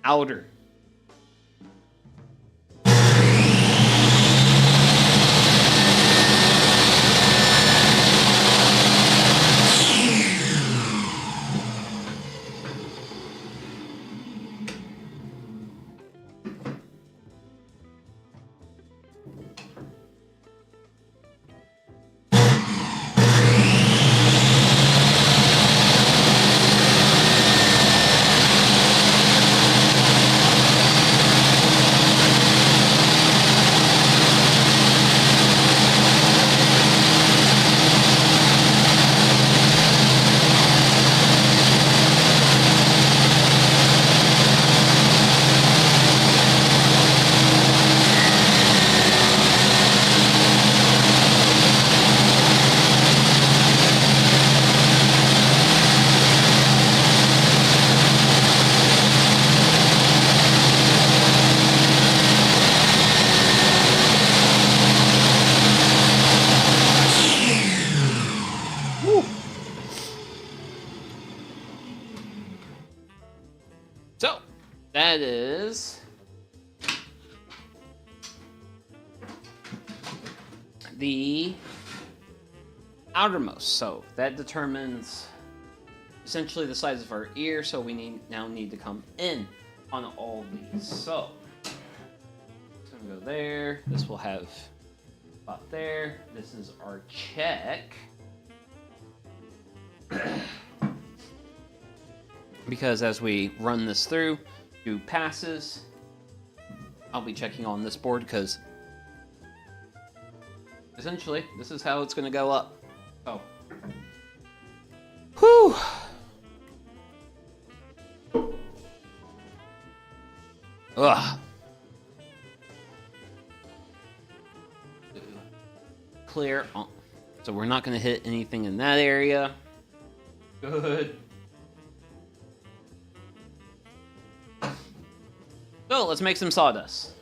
outer. So that is the outermost. So that determines essentially the size of our ear. So we now need to come in on all these. So it's gonna go there. This will have a spot there. This is our check. Because as we run this through, do passes, I'll be checking on this board because essentially this is how it's going to go up. Oh. Whew. Ugh. Clear. Oh. So we're not going to hit anything in that area. Good. So let's make some sawdust.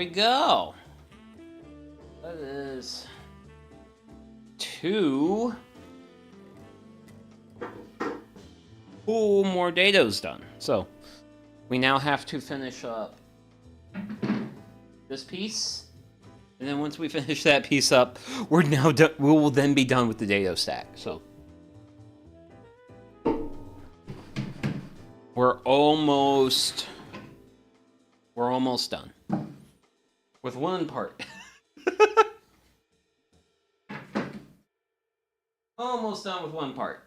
go. That is 2 more dados done. So we now have to finish up this piece. And then once we finish that piece up, we're now done. We will then be done with the dado stack. So we're almost done with one part. Almost done with one part.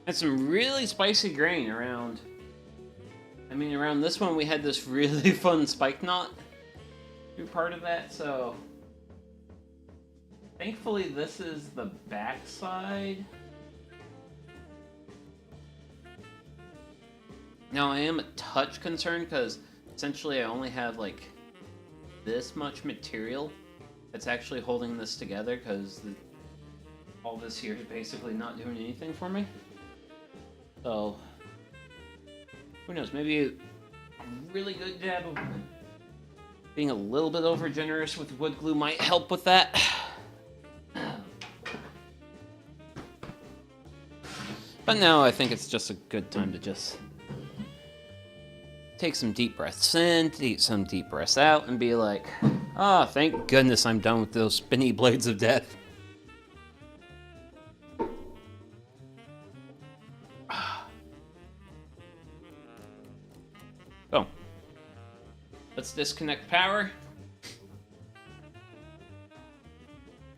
Had some really spicy grain around. I mean, around this one we had this really fun spike knot through part of that, so thankfully this is the back side. Now I am a touch concerned because essentially I only have like this much material that's actually holding this together, because all this here is basically not doing anything for me. So, who knows, maybe a really good jab of being a little bit over generous with wood glue might help with that. But now I think it's just a good time to just take some deep breaths in, take some deep breaths out, and be like, ah, thank goodness I'm done with those spinny blades of death. Oh. Let's disconnect power.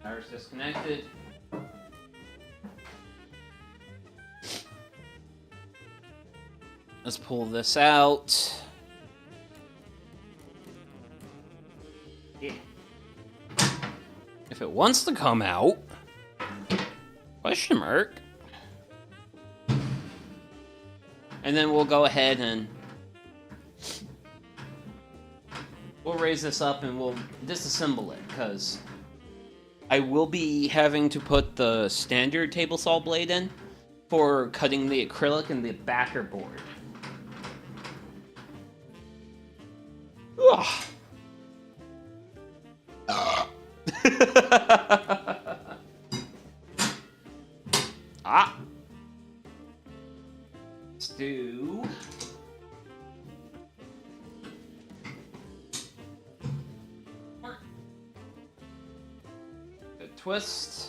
Power's disconnected. Let's pull this out. Yeah. If it wants to come out, question mark. And then we'll go ahead and we'll raise this up and we'll disassemble it, because I will be having to put the standard table saw blade in for cutting the acrylic and the backer board. Ugh. Ah. Let's do a twist.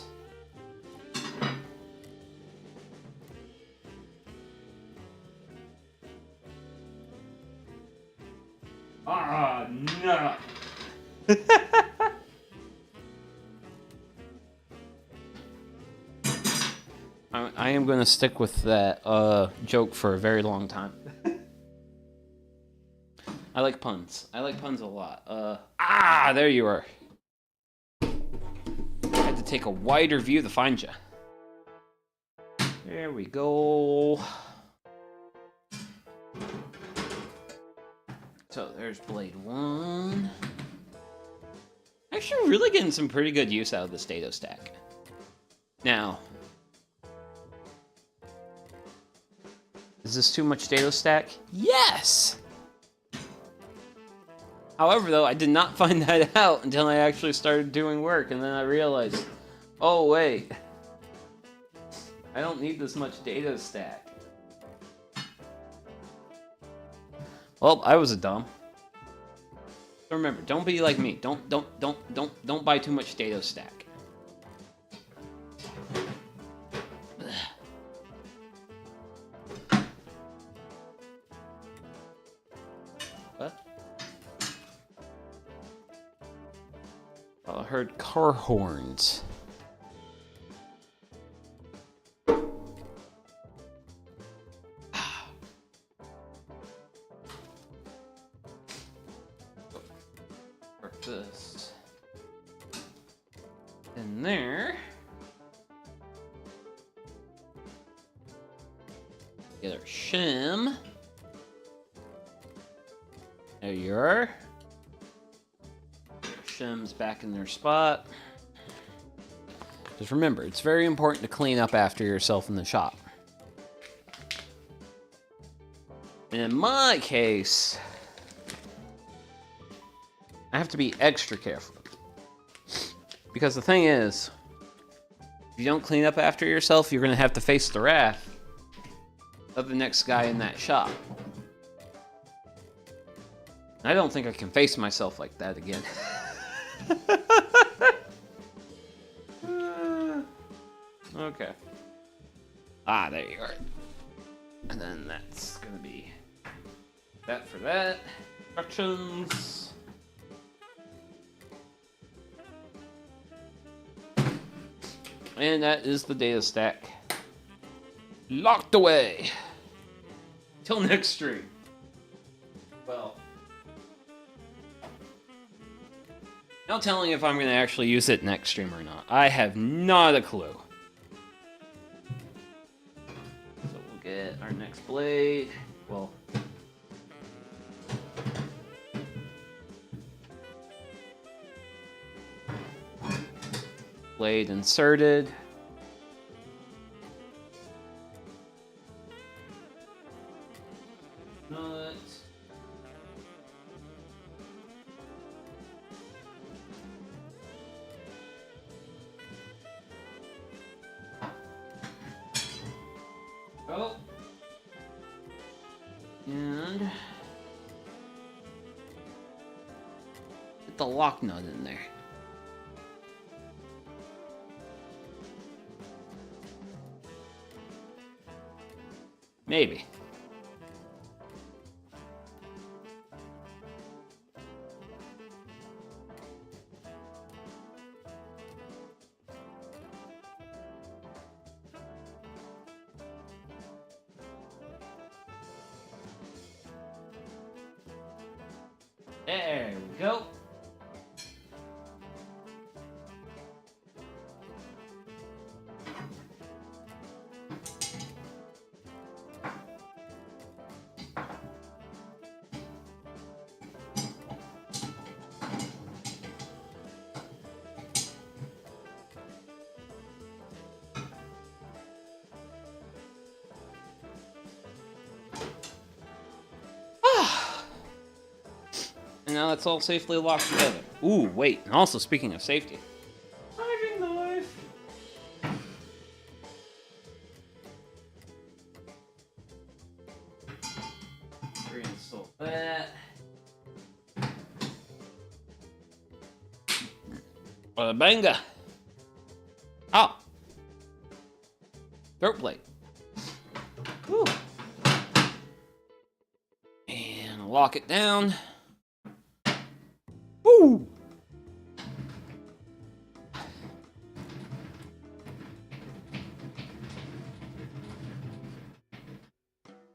I am going to stick with that joke for a very long time. I like puns. I like puns a lot. There you are. I had to take a wider view to find you. There we go. So there's blade 1. Actually, really getting some pretty good use out of this dado stack. Now, is this too much dado stack? Yes! However, though, I did not find that out until I actually started doing work, and then I realized, oh wait, I don't need this much dado stack. Well, I was a dumb. So remember, don't be like me. Don't buy too much dado stack. What? I heard car horns. This in there. Get our shim. There you are. Shim's back in their spot. Just remember, it's very important to clean up after yourself in the shop. And in my case, I have to be extra careful. Because the thing is, if you don't clean up after yourself, you're going to have to face the wrath of the next guy in that shop. I don't think I can face myself like that again. Okay. There you are. And then that's going to be that for that. Instructions. And that is the data stack. Locked away. Till next stream. Well, no telling if I'm going to actually use it next stream or not. I have not a clue. So we'll get our next blade. Well, blade inserted. Nut. Oh. And get the lock nut in there. Maybe. There we go. And now it's all safely locked together. Ooh, wait. And also, speaking of safety. Hiding knife. Reinstall that. Bada banga. Oh. Throat plate. Whew. And lock it down. Woo!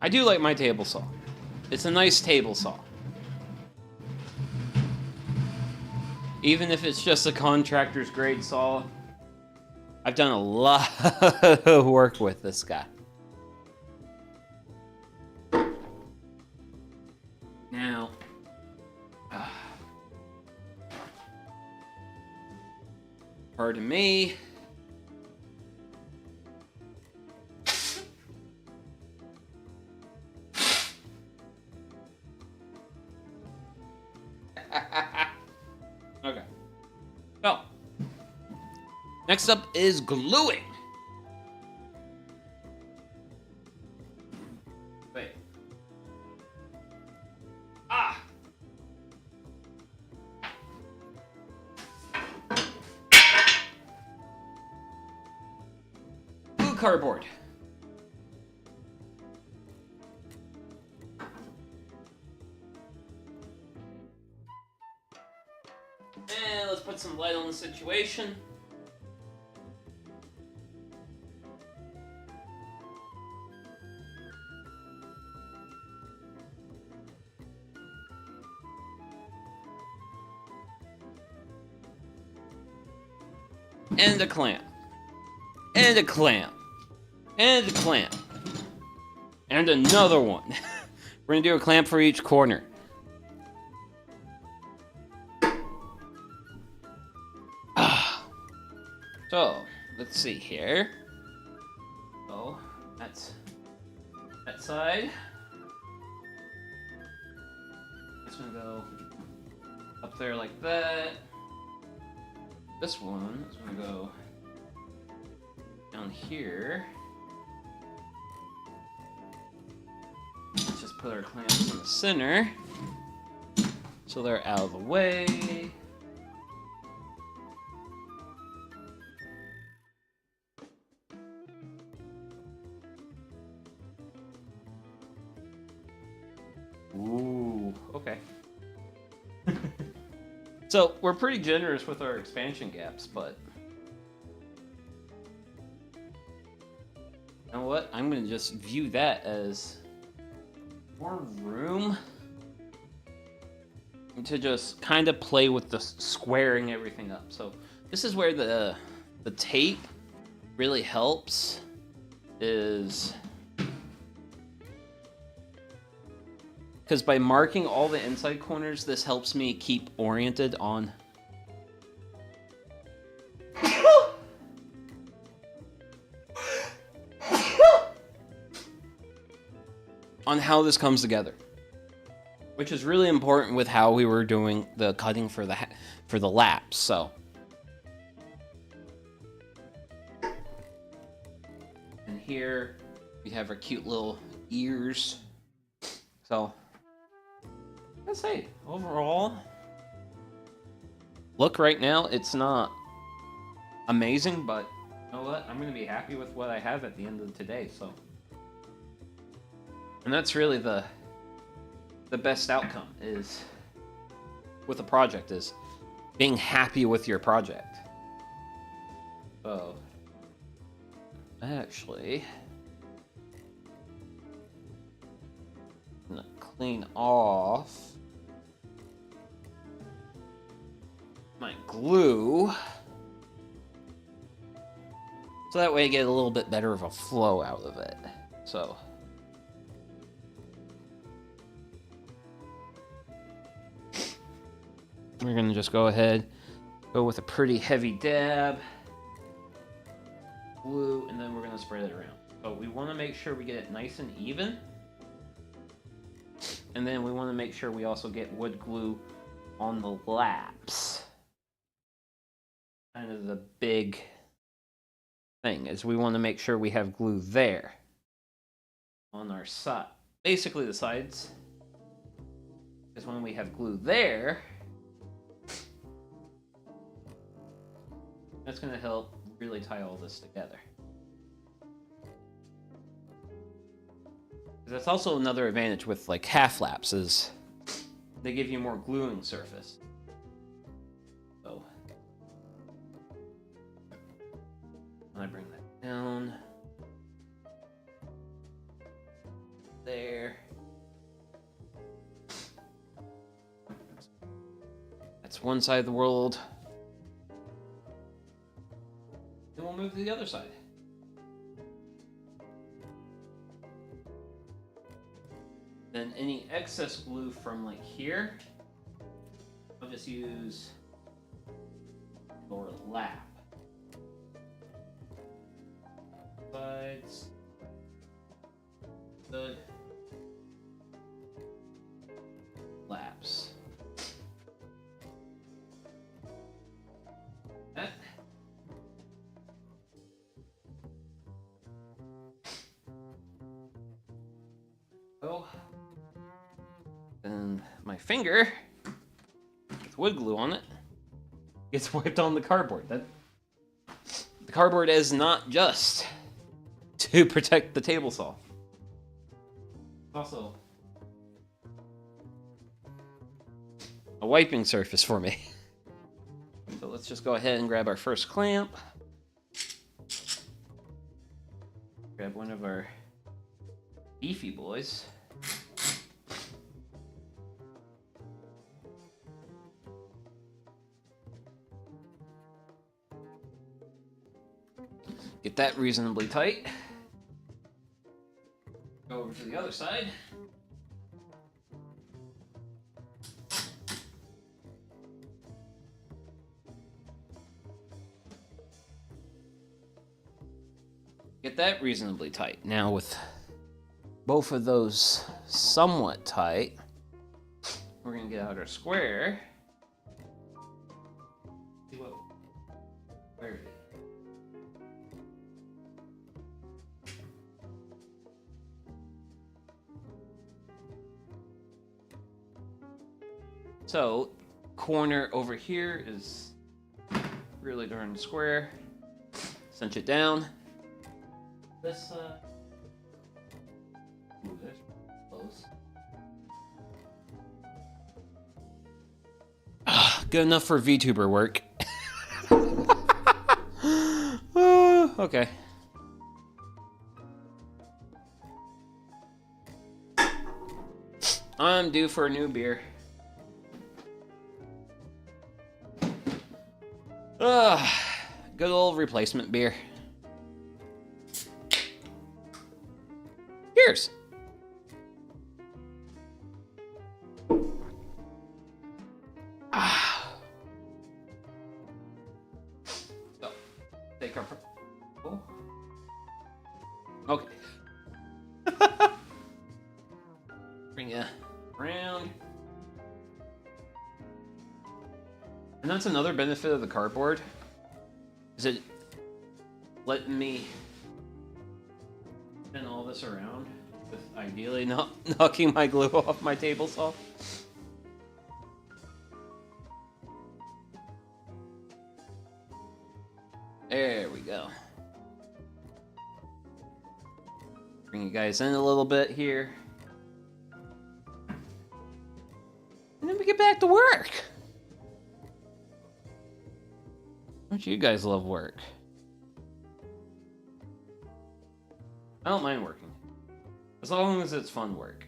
I do like my table saw. It's a nice table saw. Even if it's just a contractor's grade saw, I've done a lot of work with this guy. Now, pardon me. Okay. So, next up is gluing. Wait. Ah! Glue cardboard. And let's put some light on the situation. And a clamp. And a clamp. And a clamp. And another one. We're gonna do a clamp for each corner. So, let's see here. So, that's that side. It's gonna go up there like that. This one is gonna go down here. Let's just put our clamps in the center so they're out of the way. Ooh, okay. So, we're pretty generous with our expansion gaps, but you know what? I'm going to just view that as more room to just kind of play with the squaring everything up. So, this is where the tape really helps, is because by marking all the inside corners, this helps me keep oriented on how this comes together, which is really important with how we were doing the cutting for the laps. So, and here we have our cute little ears. So, let's say overall, look, right now it's not amazing, but you know what? I'm gonna be happy with what I have at the end of today. So, and that's really the best outcome is with a project, is being happy with your project. So, actually, I'm gonna clean off my glue so that way I get a little bit better of a flow out of it. So, we're gonna just go ahead, go with a pretty heavy dab glue, and then we're gonna spread it around. So we want to make sure we get it nice and even, and then we want to make sure we also get wood glue on the laps. Kind of the big thing is we want to make sure we have glue there on our side, basically the sides, because when we have glue there, that's going to help really tie all this together. That's also another advantage with like half laps, is they give you more gluing surface. So when I bring that down That's one side of the world. Then we'll move to the other side. Then any excess glue from like here, I'll just use or lap. Sides. Good. Laps. That. Oh. And my finger with wood glue on it gets wiped on the cardboard. The cardboard is not just to protect the table saw. Also a wiping surface for me. So let's just go ahead and grab our first clamp. Grab one of our beefy boys. Get that reasonably tight. Go over to the other side. Get that reasonably tight. Now with both of those somewhat tight, we're gonna get out our square. See what? Where is it? So, corner over here is really darn square. Cinch it down. This move this close. Good enough for VTuber work. Okay. I'm due for a new beer. Good old replacement beer. Cheers. So, take our... Oh. Okay. Bring you around. And that's another benefit of the cardboard. Is it letting me spin all this around with ideally not knocking my glue off my table saw? There we go. Bring you guys in a little bit here. And then we get back to work. Don't you guys love work? I don't mind working. As long as it's fun work.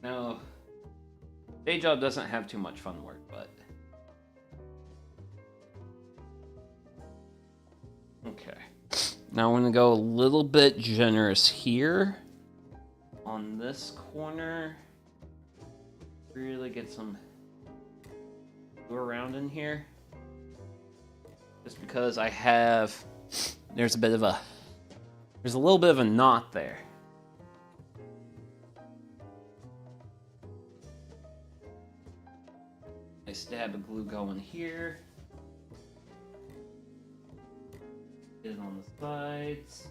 Now, day job doesn't have too much fun work, but... Okay. Now I'm gonna go a little bit generous here. On this corner. Really get some glue around in here. Just because I have... There's a little bit of a knot there. Nice dab of glue going here. Get it on the sides.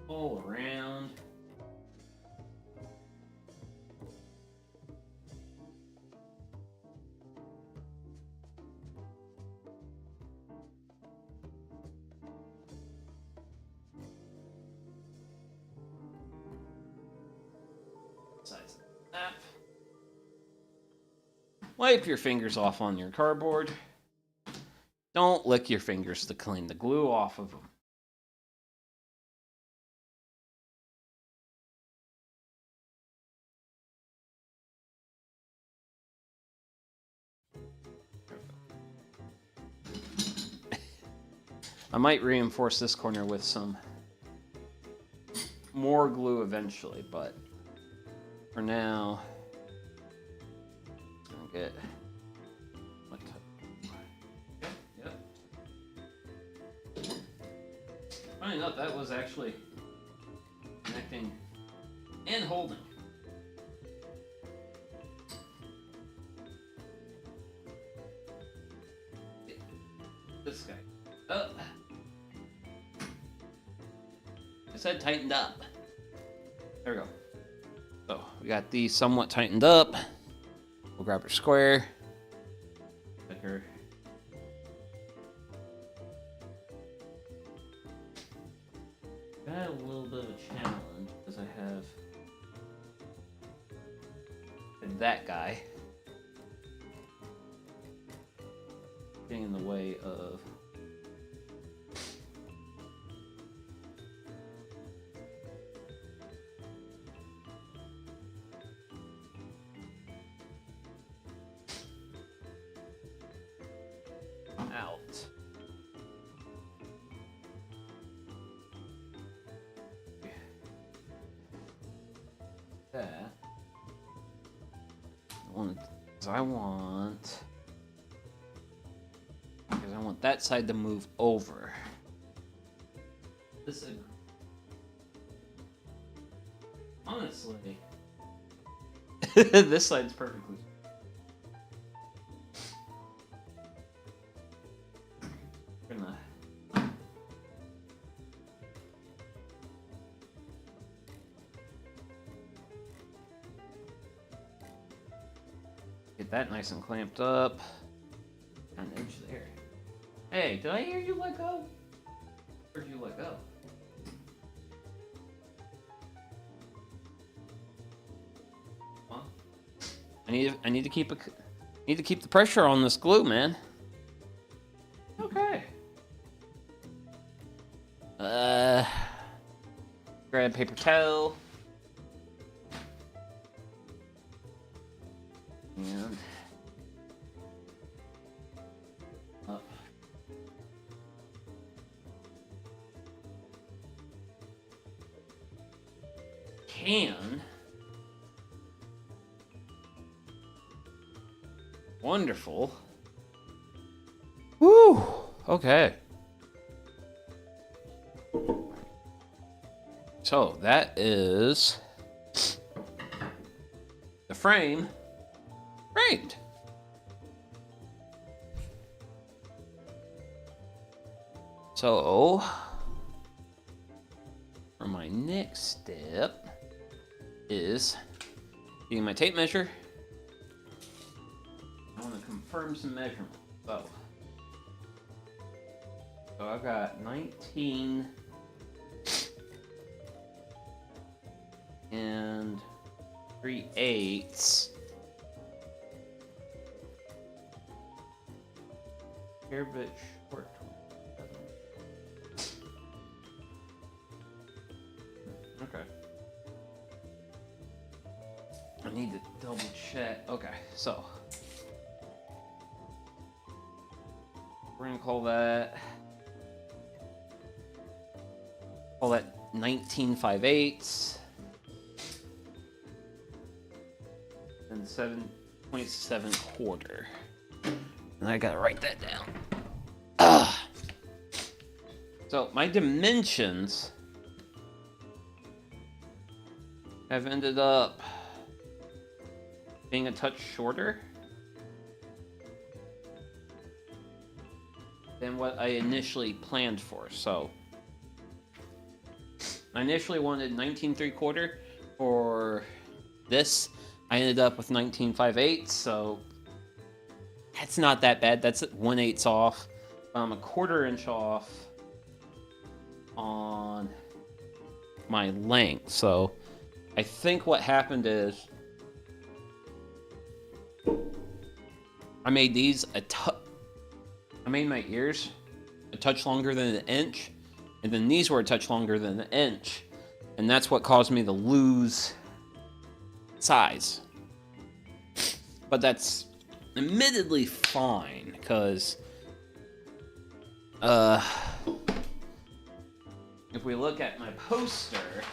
All around. Wipe your fingers off on your cardboard. Don't lick your fingers to clean the glue off of them. I might reinforce this corner with some more glue eventually, but for now, I'm gonna get what type? Yep. Funny enough, that was actually connecting and holding. This guy. Oh. I said tightened up. There we go. So we got these somewhat tightened up. We'll grab our square. Thicker. Got a little bit of a challenge because I have that guy getting in the way of out. That I want because I want that side to move over. This honestly, this side's perfectly. Gonna get that nice and clamped up. An inch there. Hey, did I hear you let go? Where'd you let go? Huh? I need to keep the pressure on this glue, man. Okay. Grab paper towel. And up. Can. Wonderful. Woo! Okay. So that is the frame framed. So for my next step is getting my tape measure. I want to confirm some measurements. So I've got 19 and 3/8. Hair bit short. Okay. I need to double check. Okay, so we're gonna call that 19 5/8 and 7.7 quarter. And I gotta write that down. So my dimensions have ended up being a touch shorter than what I initially planned for. So I initially wanted 19 3/4 for this. I ended up with 19 5/8, so that's not that bad. That's 1/8 off. I'm a 1/4 inch off on my length. So I think what happened is I made these I made my ears a touch longer than an inch, and then these were a touch longer than an inch, and that's what caused me to lose size. But that's admittedly fine, because if we look at my poster,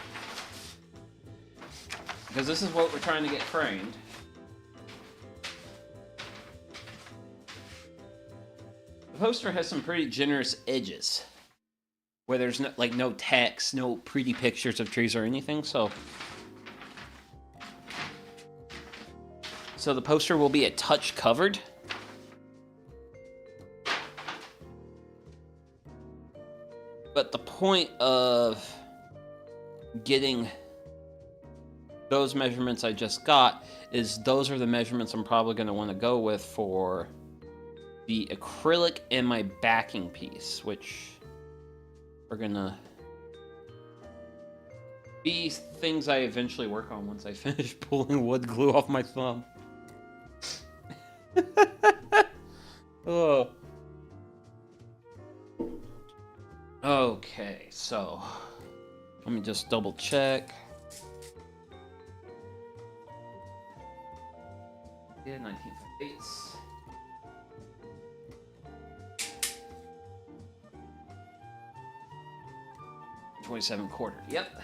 because this is what we're trying to get framed. The poster has some pretty generous edges, where there's no, like, no text, no pretty pictures of trees or anything, so the poster will be a touch covered. But the point of getting those measurements I just got is those are the measurements I'm probably going to want to go with for the acrylic and my backing piece, which are going to be things I eventually work on once I finish pulling wood glue off my thumb. Oh. Okay, so let me just double check. Yeah, 1958. 27 1/4. Yep.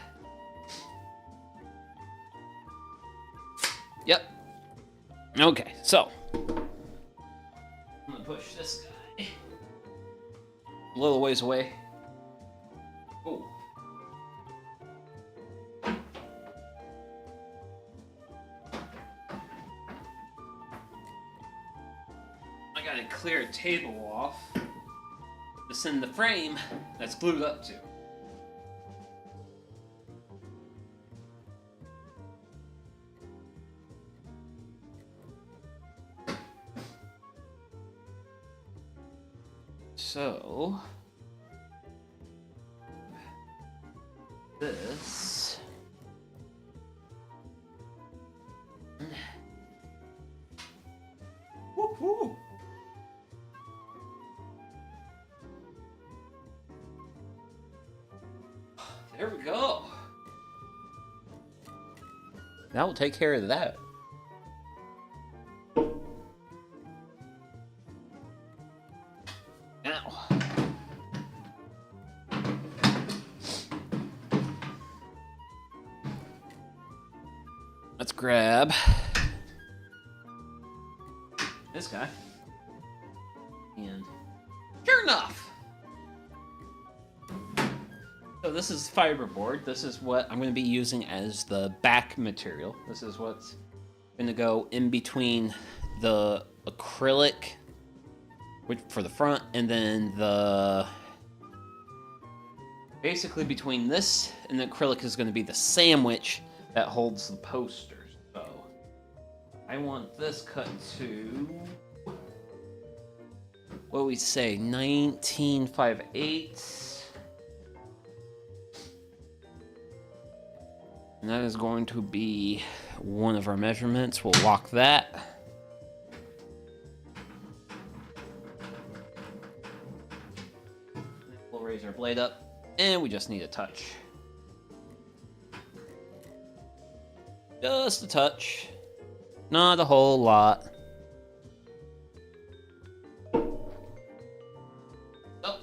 Yep. Okay, so I'm gonna push this guy a little ways away. Oh. I gotta clear a table off to send the frame that's glued up to. So this woo-hoo. There we go. That will take care of that. Now, let's grab this guy. And sure enough, so this is fiberboard. This is what I'm going to be using as the back material. This is what's going to go in between the acrylic, which for the front, and then the basically between this and the acrylic is going to be the sandwich that holds the posters. So I want this cut to, what do we say, 19.5/8. And that is going to be one of our measurements. We'll lock that. We'll raise our blade up, and we just need a touch. Just a touch. Not a whole lot. Oh.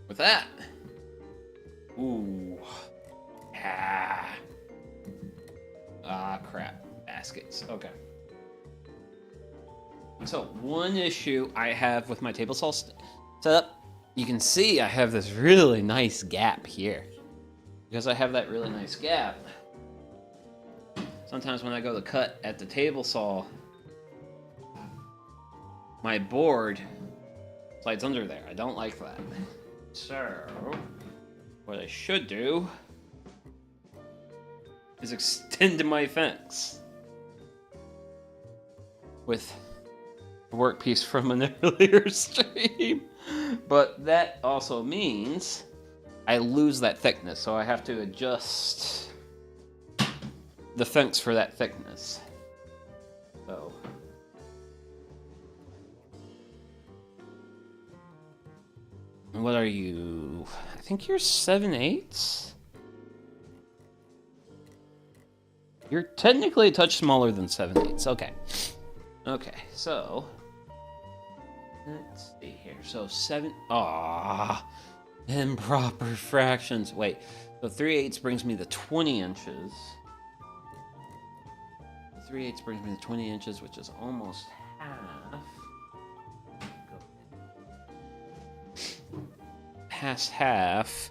With that. Ooh. Ah, crap. Baskets. Okay. So, one issue I have with my table saw setup, you can see I have this really nice gap here. Because I have that really nice gap, sometimes when I go to cut at the table saw, my board slides under there. I don't like that. So, what I should do is extend my fence with a workpiece from an earlier stream. But that also means I lose that thickness, so I have to adjust the fence for that thickness. So what are you? I think you're 7/8. You're technically a touch smaller than 7/8. Okay. Okay, so Let's see here. So 7. Improper fractions. Wait. So 3/8 brings me to 20 inches. 3/8 brings me to 20 inches, which is almost half. Past half.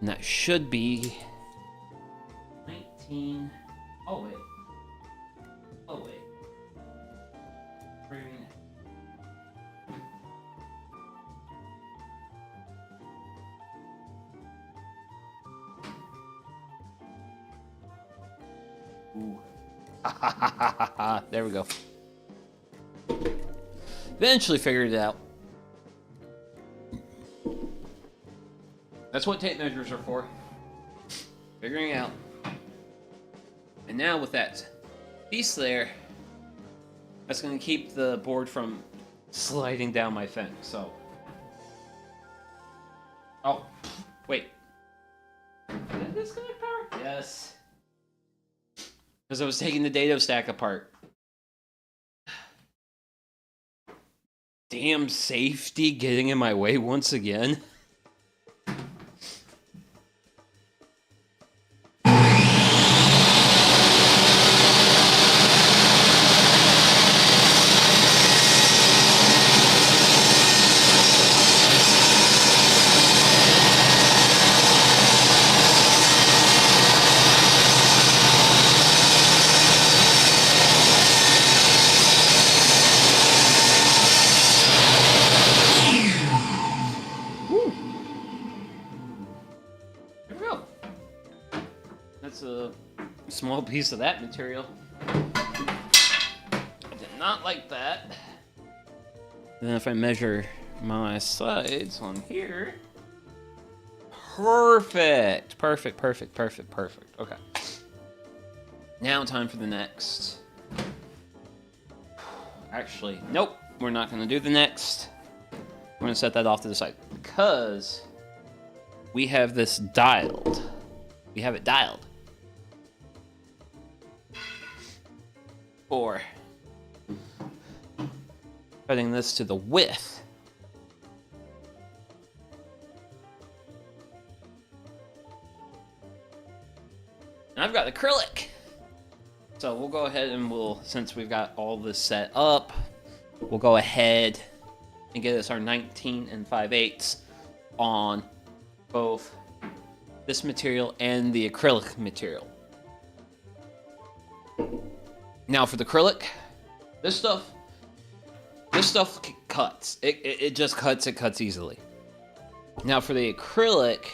And that should be 19. Oh, wait. Oh, wait. Ooh. There we go. Eventually figured it out. That's what tape measures are for. Figuring out. And now with that piece there, that's going to keep the board from sliding down my fence. So. Oh, wait. Did I disconnect power? Yes. Because I was taking the dado stack apart. Damn safety getting in my way once again. Small piece of that material. I did not like that. And then if I measure my sides on here, perfect, perfect, perfect, perfect, perfect. Okay. Now time for the next. Actually, nope, we're not going to do the next. We're going to set that off to the side because we have this dialed. We have it dialed. Or cutting this to the width. And I've got acrylic. So we'll go ahead and since we've got all this set up, we'll go ahead and get us our 19 5/8 on both this material and the acrylic material. Now for the acrylic, this stuff cuts. It just cuts. It cuts easily. Now for the acrylic,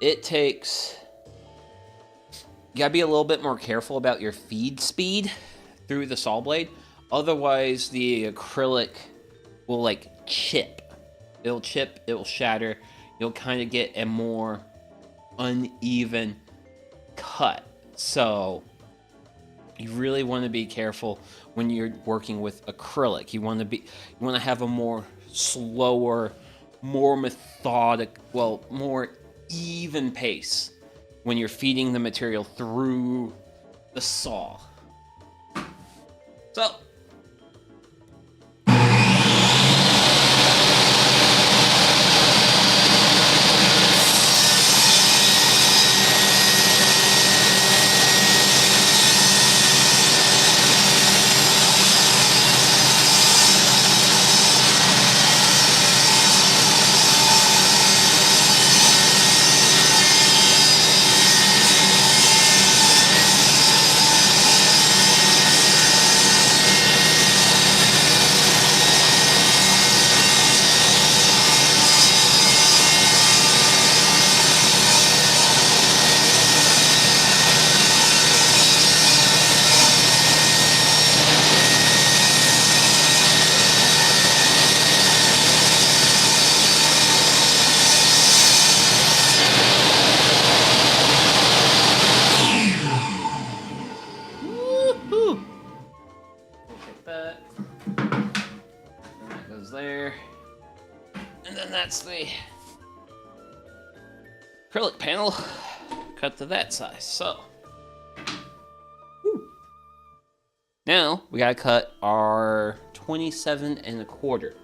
it takes. You gotta be a little bit more careful about your feed speed through the saw blade. Otherwise, the acrylic will like chip. It'll chip. It will shatter. You'll kind of get a more uneven cut. So you really want to be careful when you're working with acrylic. You want to have a more slower, more methodic, more even pace when you're feeding the material through the saw. So there. And then that's the acrylic panel cut to that size. So now we gotta cut our 27 1/4.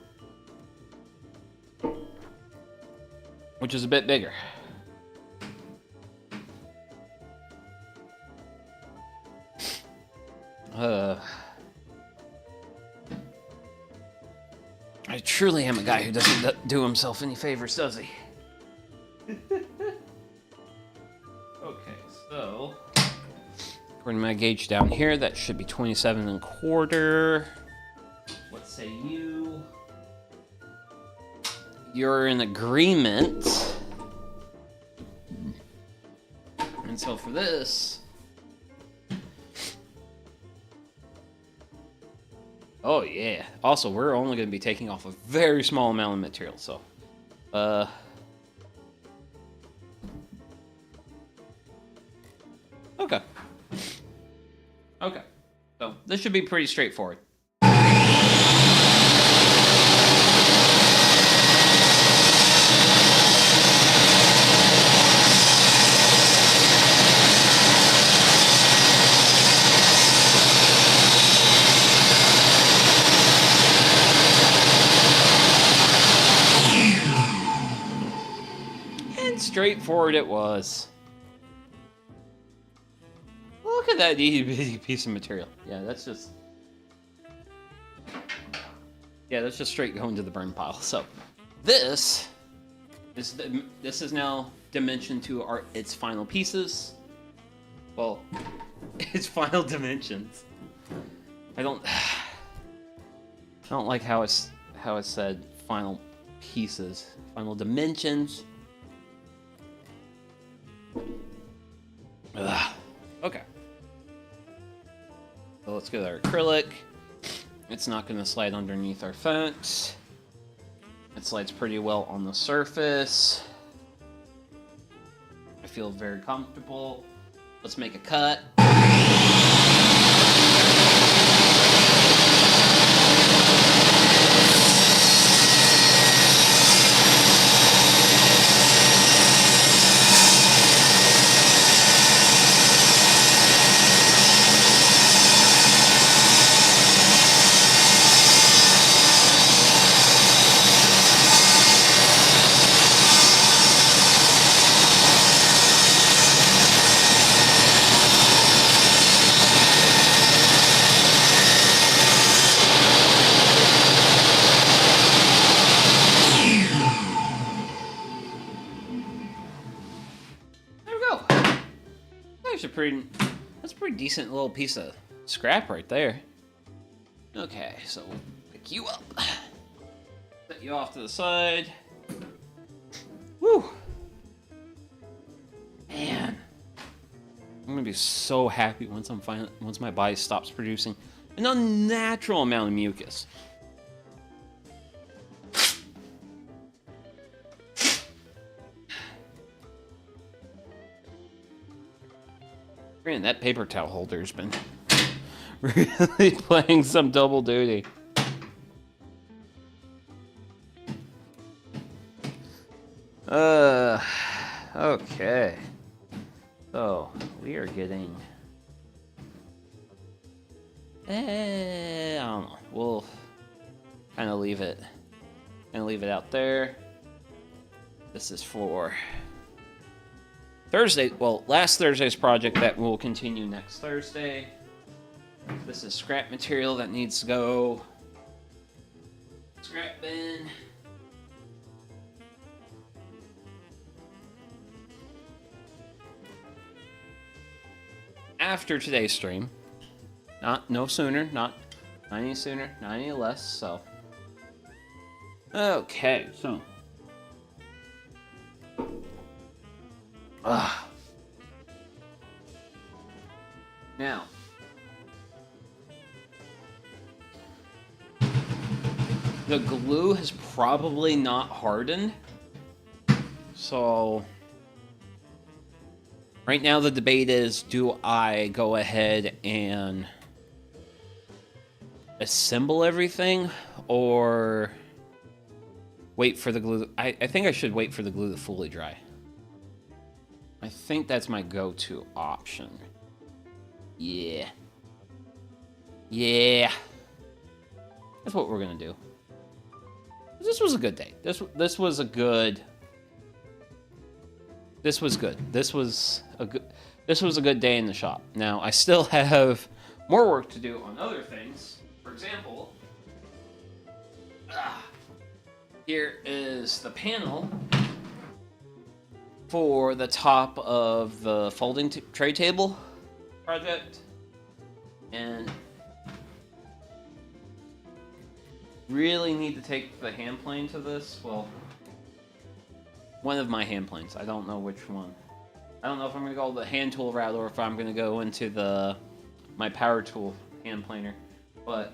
which is a bit bigger. I truly am a guy who doesn't do himself any favors, does he? Okay, so according to my gauge down here, that should be 27 1/4. What say you? You're in agreement. And so for this, oh yeah. Also, we're only going to be taking off a very small amount of material, so okay. Okay. So this should be pretty straightforward. Straightforward it was. Look at that itty bitty piece of material. Yeah, that's just straight going to the burn pile. So this is now dimension to its final pieces. Well, its final dimensions. I don't like how it's said final pieces, final dimensions. Ugh. Okay. So let's get our acrylic. It's not going to slide underneath our fence. It slides pretty well on the surface. I feel very comfortable. Let's make a cut. That's a pretty decent little piece of scrap right there. Okay, so we'll pick you up. Set you off to the side. Woo! Man. I'm gonna be so happy once my body stops producing an unnatural amount of mucus. Man, that paper towel holder's been really playing some double duty. Okay. So, we are getting... I don't know. We'll kind of leave it out there. This is for... Thursday, well, last Thursday's project that will continue next Thursday. This is scrap material that needs to go scrap bin. After today's stream, not any sooner, not any less. So, okay, so. Now, the glue has probably not hardened, so right now the debate is, do I go ahead and assemble everything or wait for the glue? I think I should wait for the glue to fully dry. I think that's my go-to option. Yeah. That's what we're gonna do. This was a good day. This was a good this was good. This was a good day in the shop. Now, I still have more work to do on other things. For example, here is the panel for the top of the folding tray table project. And really need to take the hand plane to this. Well, one of my hand planes. I don't know which one. I don't know if I'm going to go the hand tool route or if I'm going to go into my power tool hand planer. But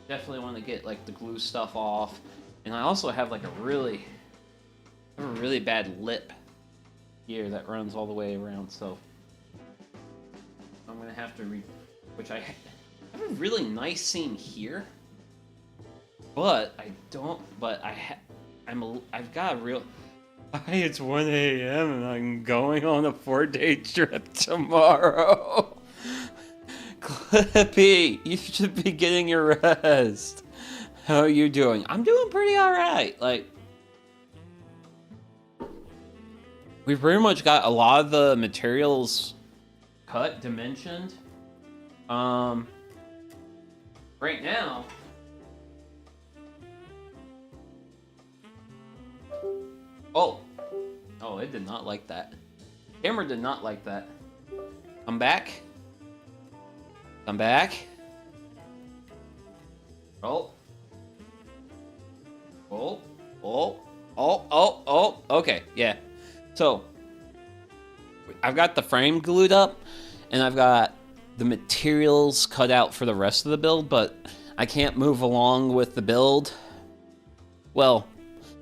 definitely want to get like the glue stuff off. And I also have like a really bad lip here that runs all the way around. So I'm going to have to which I have a really nice seam here. But I don't. But I've got a real. It's 1 a.m. and I'm going on a 4-day trip tomorrow. Clippy, you should be getting your rest. How are you doing? I'm doing pretty alright. Like, we've pretty much got a lot of the materials cut, dimensioned. Right now. Oh, it did not like that. Camera did not like that. Come back. Come back. Oh. Oh. Oh. Oh. Oh. Oh. Okay, yeah. So, I've got the frame glued up, and I've got the materials cut out for the rest of the build, but I can't move along with the build. Well,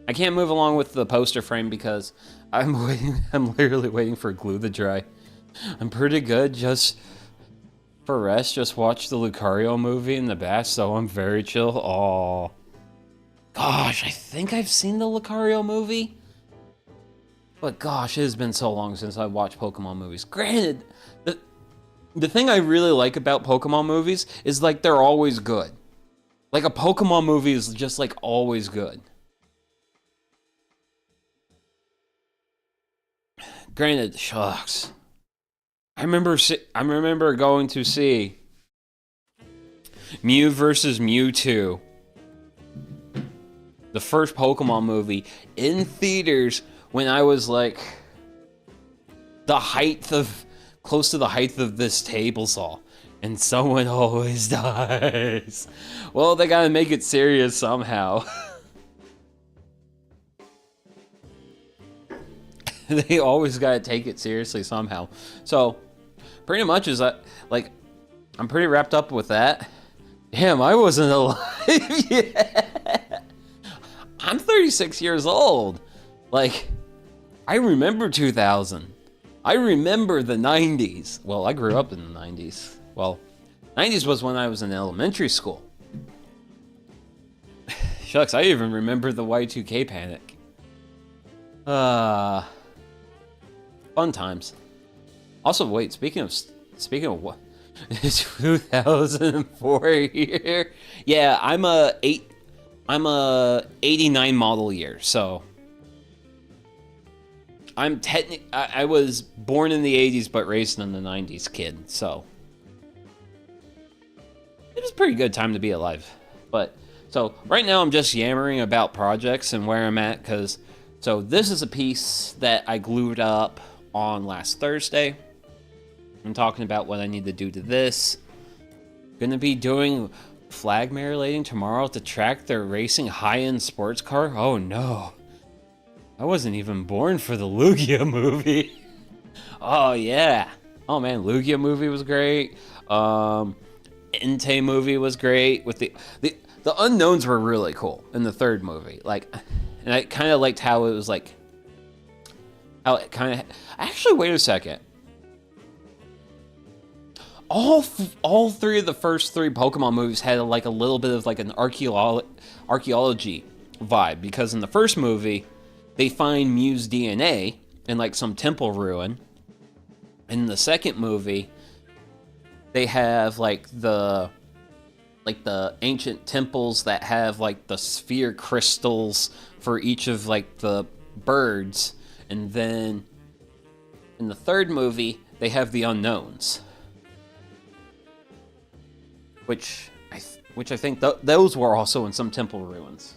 I can't move along with the poster frame because I'm literally waiting for glue to dry. I'm pretty good, just for rest, just watch the Lucario movie in the bath, so I'm very chill. Aw. Gosh, I think I've seen the Lucario movie. But gosh, it has been so long since I watched Pokemon movies. Granted, the thing I really like about Pokemon movies is like they're always good. Like a Pokemon movie is just like always good. Granted, shucks. I remember going to see Mew vs. Mewtwo, the first Pokemon movie, in theaters when I was like close to the height of this table saw, and someone always dies. Well, they gotta make it serious somehow. They always gotta take it seriously somehow. So, pretty much is that, like, I'm pretty wrapped up with that. Damn, I wasn't alive yet. I'm 36 years old. Like, I remember 2000. I remember the 90s. Well, I grew up in the 90s. Well, 90s was when I was in elementary school. Shucks, I even remember the Y2K panic. Fun times. Also, wait, speaking of what? 2004 year? Yeah, I'm a 89 model year, so I was born in the 80s but raised in the 90s kid, so it was a pretty good time to be alive. But so right now I'm just yammering about projects and where I'm at, so this is a piece that I glued up on last Thursday. I'm talking about what I need to do to this. Gonna be doing flag marinating tomorrow at the track. They're racing high-end sports car. Oh no. I wasn't even born for the Lugia movie. Oh yeah. Oh man, Lugia movie was great. Entei movie was great. With the unknowns were really cool in the third movie. Like, and I kind of liked how it was like, how it kind of. Actually, wait a second. All three of the first three Pokemon movies had like a little bit of like an archaeology vibe, because in the first movie they find Mew's DNA in like some temple ruin. In the second movie, they have like the ancient temples that have like the sphere crystals for each of like the birds, And then in the third movie, they have the Unknowns, which I think those were also in some temple ruins.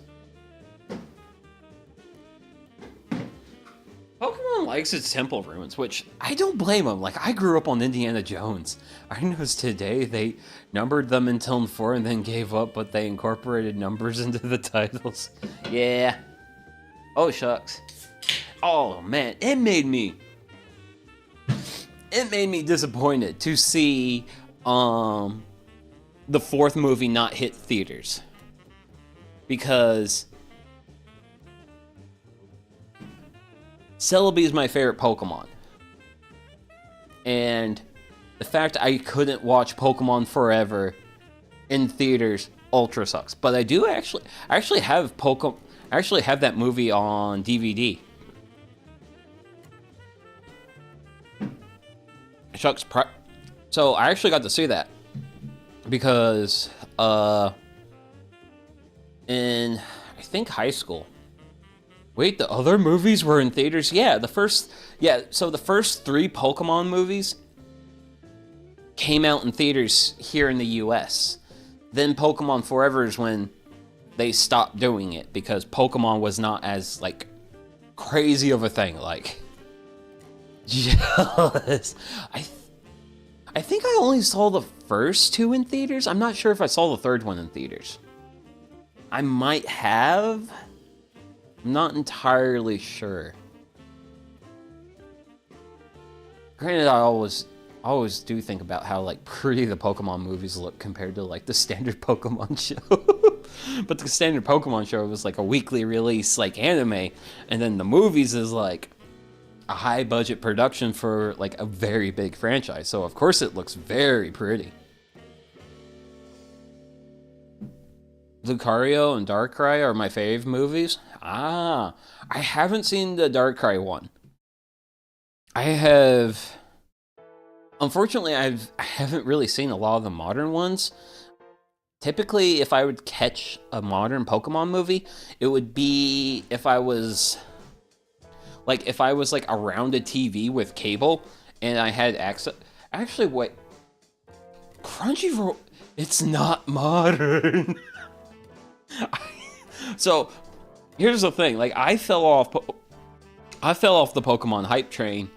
Pokemon likes its temple ruins, which I don't blame them. Like, I grew up on Indiana Jones. I noticed today they numbered them until 4 and then gave up, but they incorporated numbers into the titles. Yeah. Oh, shucks. Oh, man. It made me disappointed to see the 4th movie not hit theaters. Because Celebi is my favorite Pokemon. And the fact I couldn't watch Pokemon Forever in theaters ultra sucks. But I do actually have that movie on DVD. Shucks, so I actually got to see that because in I think high school. Wait, the other movies were in theaters? Yeah, so the first 3 Pokemon movies came out in theaters here in the US. Then Pokemon Forever is when they stopped doing it because Pokemon was not as, like, crazy of a thing. Like, just, I think I only saw the first 2 in theaters. I'm not sure if I saw the 3rd one in theaters. I might have. I'm not entirely sure. Granted, I always do think about how, like, pretty the Pokemon movies look compared to, like, the standard Pokemon show. But the standard Pokemon show was, like, a weekly release, like, anime. And then the movies is, like, a high-budget production for, like, a very big franchise. So, of course, it looks very pretty. Lucario and Darkrai are my fave movies. I haven't seen the Darkrai one. Unfortunately, I haven't really seen a lot of the modern ones. Typically, if I would catch a modern Pokemon movie, it would be if I was like around a TV with cable and I had access. Actually, wait. Crunchyroll, it's not modern. So, here's the thing. Like, I fell off the Pokemon hype train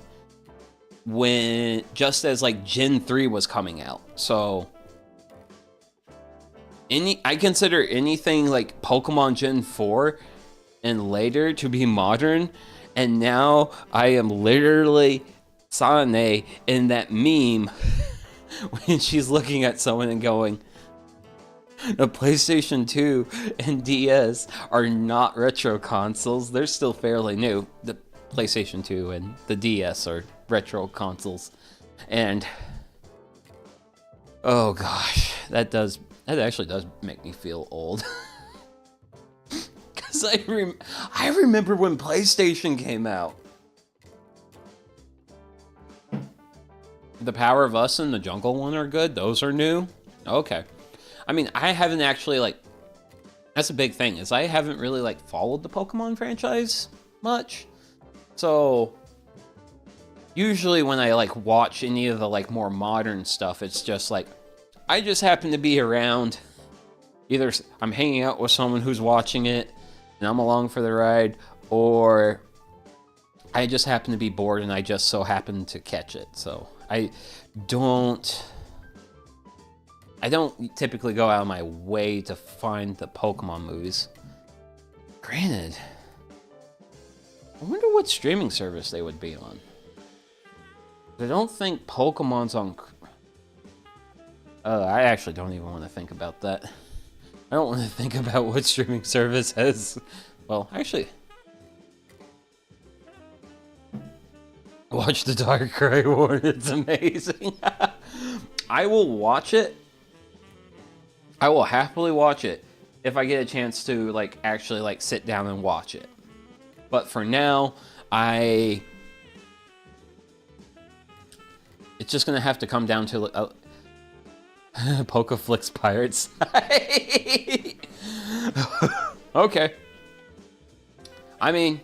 just as, like, Gen 3 was coming out. So, I consider anything like Pokemon Gen 4 and later to be modern. And now I am literally Sane in that meme when she's looking at someone and going, the PlayStation 2 and DS are not retro consoles. They're still fairly new. The PlayStation 2 and the DS are retro consoles. And oh gosh, that actually does make me feel old. Cuz I remember when PlayStation came out. The Power of Us and the Jungle one are good. Those are new. Okay. I mean, I haven't actually, like, that's a big thing, is I haven't really, like, followed the Pokemon franchise much. So, usually when I, like, watch any of the, like, more modern stuff, it's just, like, I just happen to be around. Either I'm hanging out with someone who's watching it, and I'm along for the ride, or I just happen to be bored and I just so happen to catch it. So, I don't typically go out of my way to find the Pokemon movies. Granted, I wonder what streaming service they would be on. I don't think Pokemon's on... I actually don't even want to think about that. I don't want to think about what streaming service has... Well, actually... Watch the Darkrai one, it's amazing. I will watch it. I will happily watch it if I get a chance to, like, actually, like, sit down and watch it. But for now, it's just gonna have to come down to Pokeflix Pirates. Okay. I mean,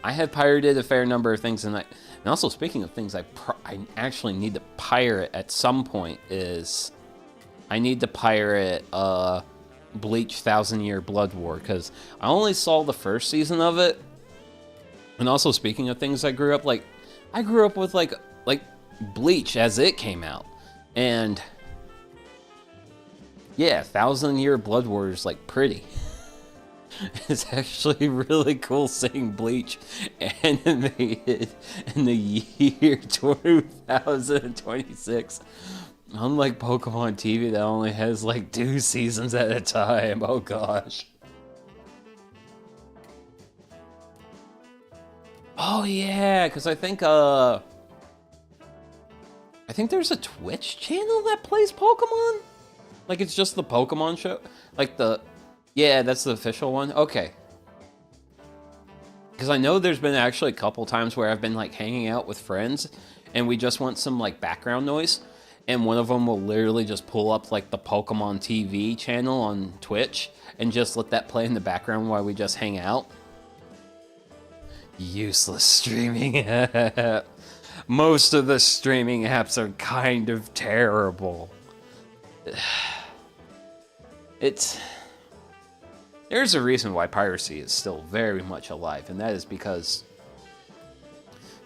I have pirated a fair number of things, and also speaking of things I actually need to pirate at some point is I need to pirate Bleach 1,000-Year Blood War, because I only saw the first season of it. And also speaking of things I grew up with like Bleach as it came out, and yeah, 1,000-Year Blood War is like pretty. It's actually really cool seeing Bleach animated in the year 2026. Unlike Pokemon TV that only has like 2 seasons at a time. Oh gosh. Oh yeah, because I think there's a Twitch channel that plays Pokemon? Like it's just the Pokemon show? Like yeah, that's the official one? Okay. Because I know there's been actually a couple times where I've been like hanging out with friends and we just want some like background noise, and one of them will literally just pull up like the Pokemon TV channel on Twitch and just let that play in the background while we just hang out. Useless streaming app. Most of the streaming apps are kind of terrible. There's a reason why piracy is still very much alive, and that is because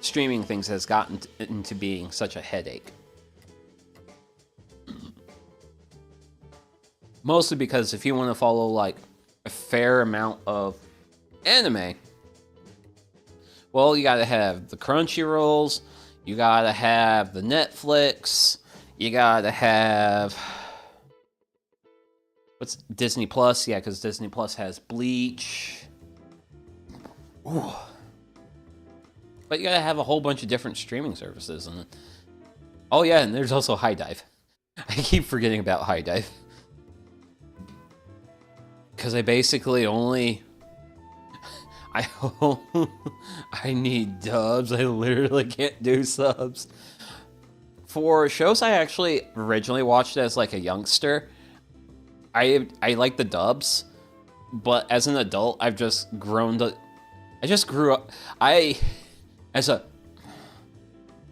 streaming things has gotten into being such a headache. Mostly because if you want to follow like a fair amount of anime, well, you gotta have the Crunchyrolls, you gotta have the Netflix, you gotta have... What's Disney Plus? Yeah, because Disney Plus has Bleach. Ooh. But you gotta have a whole bunch of different streaming services. And oh yeah, and there's also High Dive. I keep forgetting about High Dive. Because I basically only... I need dubs. I literally can't do subs. For shows I actually originally watched as like a youngster, I like the dubs, but as an adult, I've just grown to... I just grew up... and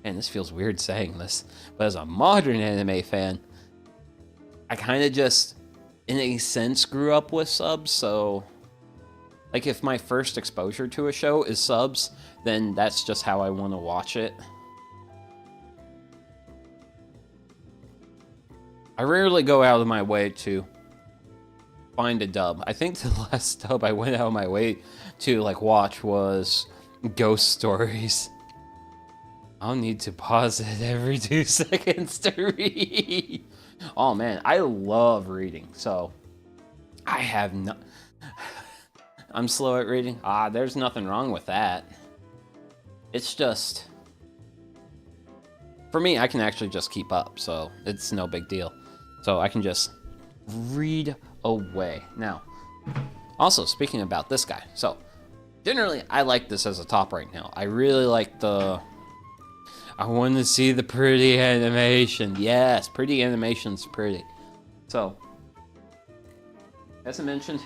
this feels weird saying this, but as a modern anime fan, I kind of just, in a sense, grew up with subs, so... Like, if my first exposure to a show is subs, then that's just how I want to watch it. I rarely go out of my way to find a dub. I think the last dub I went out of my way to, like, watch was Ghost Stories. I'll need to pause it every 2 seconds to read. Oh, man, I love reading, so I have no... I'm slow at reading? There's nothing wrong with that. It's just... For me, I can actually just keep up, so it's no big deal. So I can just read away. Now, also, speaking about this guy. So, generally, I like this as a top right now. I really like the... I want to see the pretty animation. Yes, pretty animation's pretty. So, as I mentioned,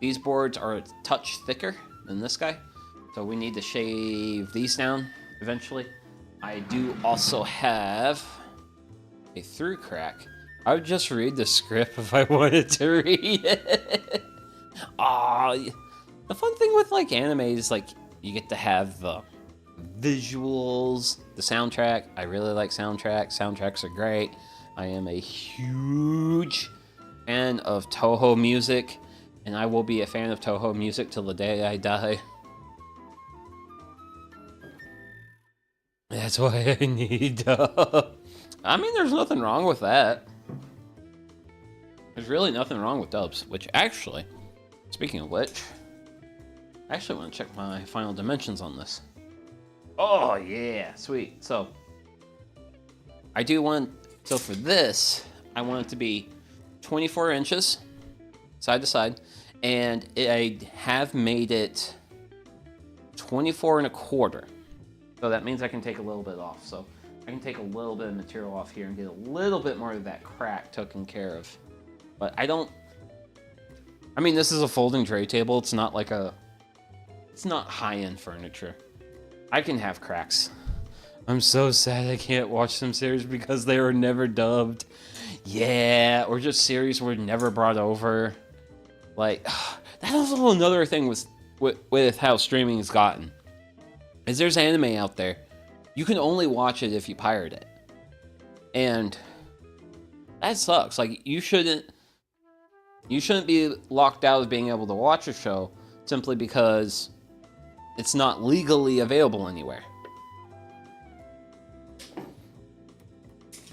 these boards are a touch thicker than this guy. So we need to shave these down eventually. I do also have a through crack. I would just read the script if I wanted to read it. The fun thing with like anime is like you get to have the visuals, the soundtrack. I really like soundtracks. Soundtracks are great. I am a huge fan of Toho music, and I will be a fan of Toho music till the day I die. That's why I need I mean, there's nothing wrong with that. There's really nothing wrong with dubs, which actually, speaking of which, I actually want to check my final dimensions on this. Oh, yeah, sweet. So, I do want, so for this, I want it to be 24 inches, side to side, and I have made it 24 and a quarter. So that means I can take a little bit off. So I can take a little bit of material off here and get a little bit more of that crack taken care of. But I don't... I mean, this is a folding tray table. It's not like a it's not high-end furniture. I can have cracks. I'm so sad I can't watch some series because they were never dubbed. Yeah, or just series were never brought over. Like, that is also another thing with how streaming has gotten. Is there's anime out there. You can only watch it if you pirate it. And that sucks. Like, you shouldn't be locked out of being able to watch a show simply because it's not legally available anywhere.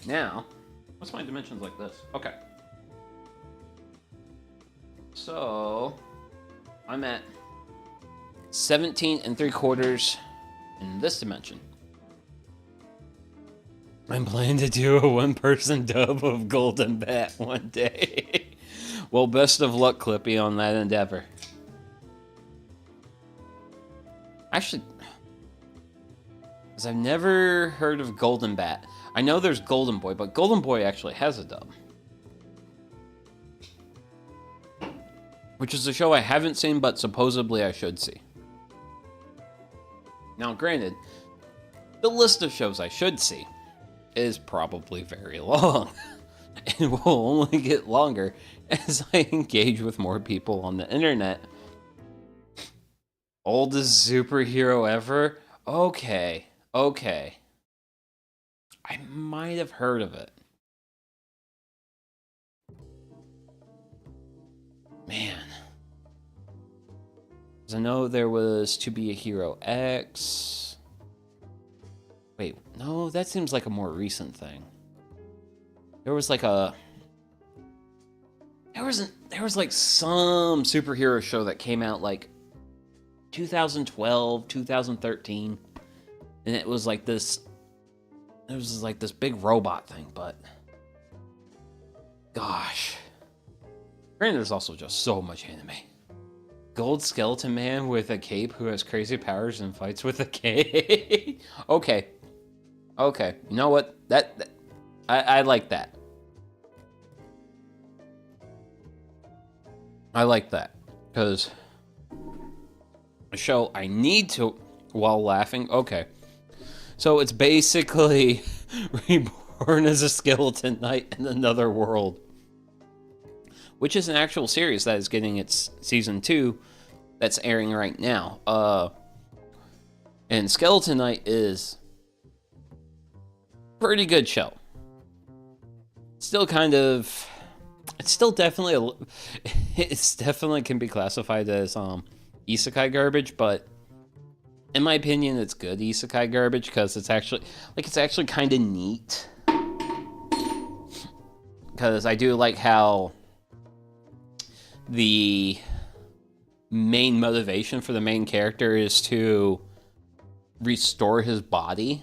Now, what's my dimensions like this? Okay. So, I'm at 17 3/4 in this dimension. I'm planning to do a one-person dub of Golden Bat one day. Well, best of luck, Clippy, on that endeavor. Actually, because I've never heard of Golden Bat. I know there's Golden Boy, but Golden Boy actually has a dub. Which is a show I haven't seen, but supposedly I should see. Now, granted, the list of shows I should see is probably very long. And will only get longer as I engage with more people on the internet. Oldest superhero ever? Okay. I might have heard of it. Man. Because I know there was To Be a Hero X. Wait, no, that seems like a more recent thing. There was like a... There was like some superhero show that came out like 2012, 2013. And it was like this... It was like this big robot thing, but... Gosh. Granted, there's also just so much anime. Gold skeleton man with a cape who has crazy powers and fights with a cape. Okay. You know what? I like that. I like that. Because a show I need to while laughing. Okay. So it's basically reborn as a skeleton knight in another world. Which is an actual series that is getting its season 2 that's airing right now. And Skeleton Knight is a pretty good show. Still kind of... It's still definitely... It's definitely can be classified as isekai garbage, but in my opinion, it's good isekai garbage because it's actually kind of neat. Because I do like how the main motivation for the main character is to restore his body.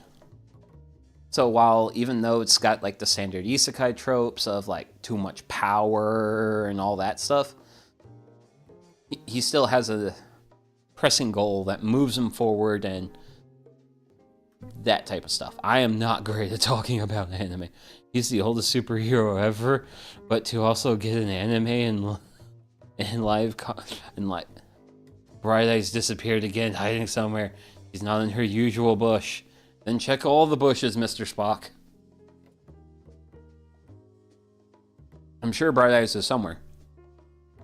So while, even though it's got like the standard isekai tropes of like too much power and all that stuff, he still has a pressing goal that moves him forward and that type of stuff. I am not great at talking about anime. He's the oldest superhero ever, but to also get an anime and live, and like, Bright Eyes disappeared again, hiding somewhere. He's not in her usual bush. Then check all the bushes, Mr. Spock. I'm sure Bright Eyes is somewhere.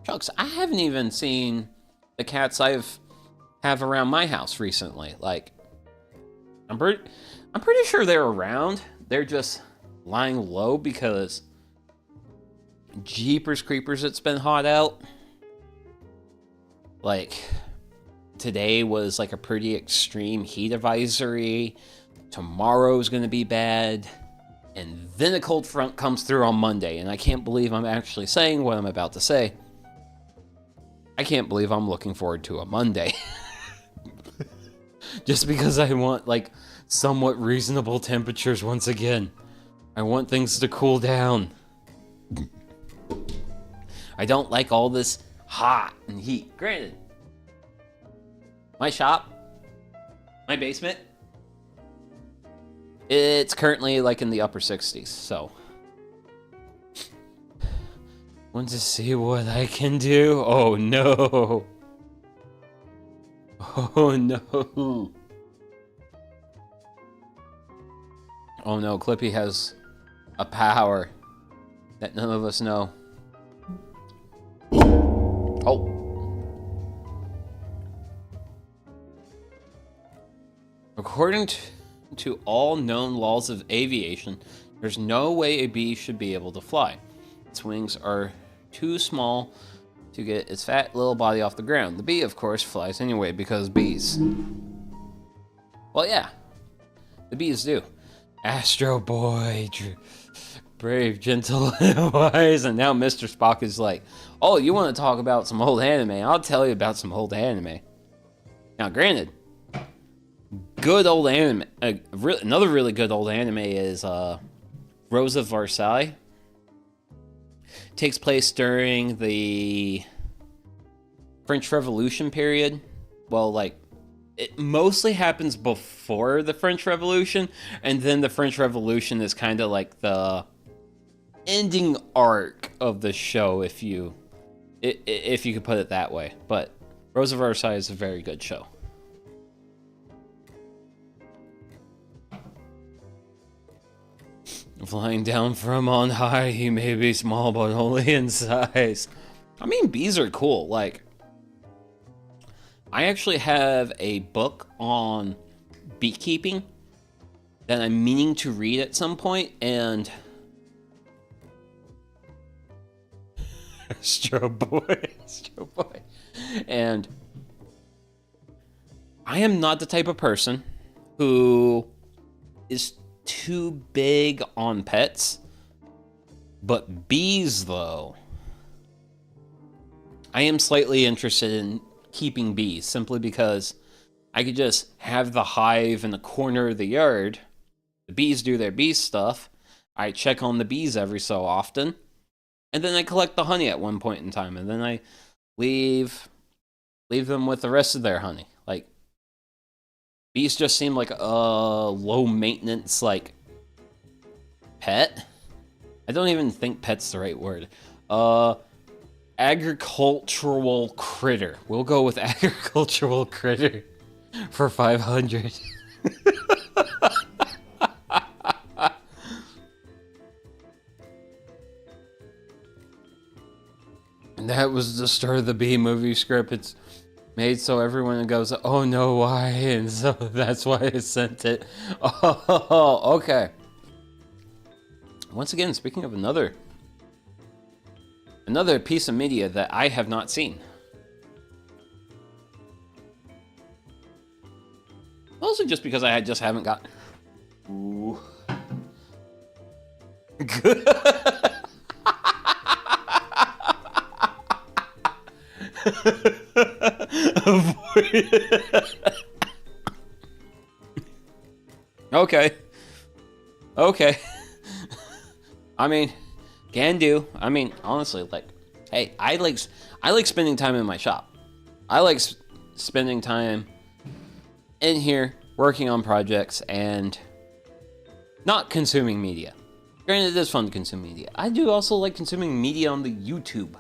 Shucks, I haven't even seen the cats have around my house recently. Like, I'm pretty sure they're around. They're just lying low because Jeepers Creepers, it's been hot out. Like, today was like a pretty extreme heat advisory. Tomorrow's gonna be bad. And then a cold front comes through on Monday. And I can't believe I'm actually saying what I'm about to say. I can't believe I'm looking forward to a Monday. Just because I want, like, somewhat reasonable temperatures once again. I want things to cool down. I don't like all this hot and heat. Granted, my shop, my basement, it's currently like in the upper 60s, so want to see what I can do? Oh no. Oh no. Oh no, Clippy has a power that none of us know. Oh. According to all known laws of aviation, there's no way a bee should be able to fly. Its wings are too small to get its fat little body off the ground. The bee, of course, flies anyway because bees. Well, yeah, the bees do. Astro Boy, brave, gentle, and wise. And now Mr. Spock is like, oh, you want to talk about some old anime? I'll tell you about some old anime. Now, granted, good old anime. Another really good old anime is Rose of Versailles. Takes place during the French Revolution period. Well, like, it mostly happens before the French Revolution, and then the French Revolution is kind of like the ending arc of the show, if you could put it that way. But Rose of Versailles is a very good show. Flying down from on high, he may be small, but only in size. I mean, bees are cool. Like, I actually have a book on beekeeping that I'm meaning to read at some point, and Astro Boy. And I am not the type of person who is too big on pets, but bees, though, I am slightly interested in keeping bees, simply because I could just have the hive in the corner of the yard. The bees do their bee stuff. I check on the bees every so often, and then I collect the honey at one point in time, and then I leave them with the rest of their honey. Like, bees just seem like a low maintenance, like, pet. I don't even think pet's the right word. Agricultural critter. We'll go with agricultural critter for 500. And that was the start of the Bee movie script. It's made so everyone goes, oh no, why? And so that's why I sent it. Oh, okay. Once again, speaking of another piece of media that I have not seen. Also just because I just haven't got... Ooh. Good. Okay. I mean, can do. I mean, honestly, like, hey, I like spending time in my shop. I like spending time in here working on projects and not consuming media. Granted, it is fun to consume media. I do also like consuming media on the YouTube.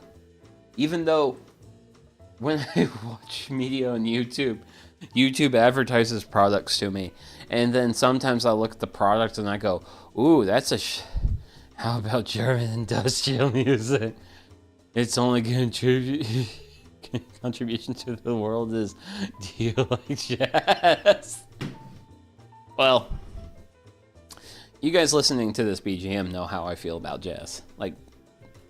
Even though when I watch media on YouTube, YouTube advertises products to me. And then sometimes I look at the product and I go, ooh, that's how about German industrial music? Its only contribution to the world is, do you like jazz? Well, you guys listening to this BGM know how I feel about jazz. Like,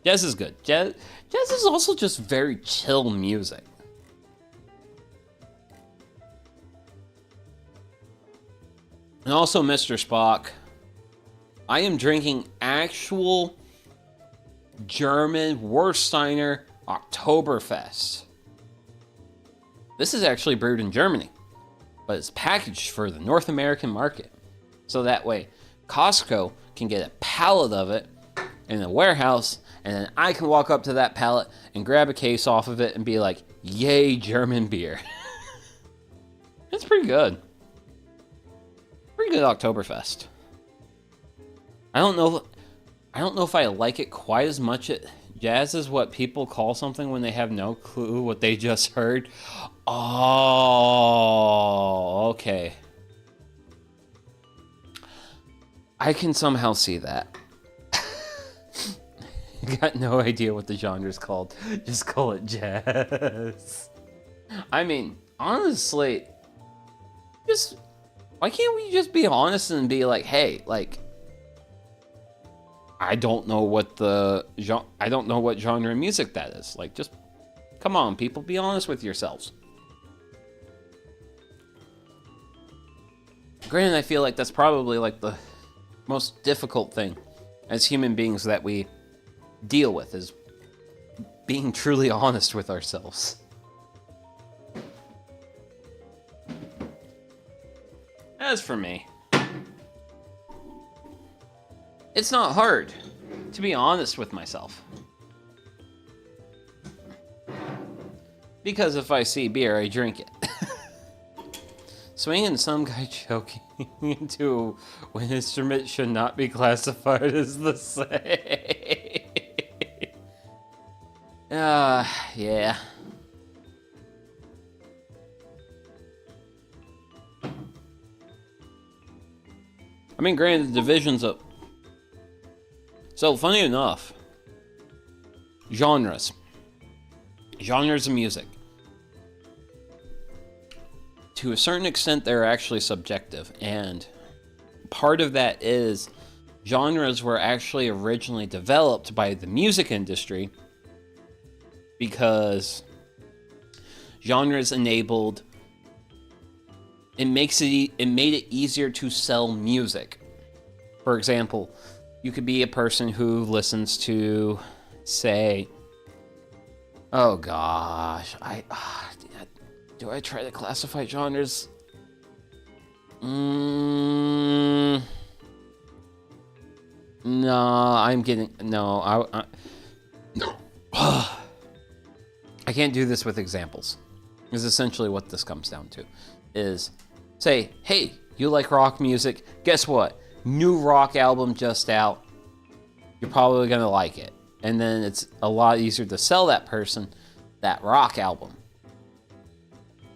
jazz is good. Jazz is also just very chill music. And also, Mr. Spock, I am drinking actual German Wursteiner Oktoberfest. This is actually brewed in Germany, but it's packaged for the North American market. So that way, Costco can get a pallet of it in a warehouse, and then I can walk up to that pallet and grab a case off of it and be like, yay, German beer. It's pretty good. Pretty good Oktoberfest. I don't know if I like it quite as much Jazz is what people call something when they have no clue what they just heard. Oh, okay. I can somehow see that. Got no idea what the genre is called. Just call it jazz. I mean, honestly, just why can't we just be honest and be like, hey, like, I don't know what genre of music that is. Like, just come on, people, be honest with yourselves. Granted, I feel like that's probably like the most difficult thing as human beings that we deal with, is being truly honest with ourselves. As for me, it's not hard to be honest with myself. Because if I see beer, I drink it. Swinging some guy choking into an instrument should not be classified as the same. Yeah. I mean, granted, the division's up. So, funny enough, genres of music. To a certain extent, they're actually subjective, and part of that is genres were actually originally developed by the music industry because genres enabled, it made it easier to sell music. For example, you could be a person who listens to, say, oh gosh, do I try to classify genres? No, I can't do this with examples. Is essentially what this comes down to. Is say, hey, you like rock music? Guess what? New rock album just out. You're probably gonna like it. And then it's a lot easier to sell that person that rock album.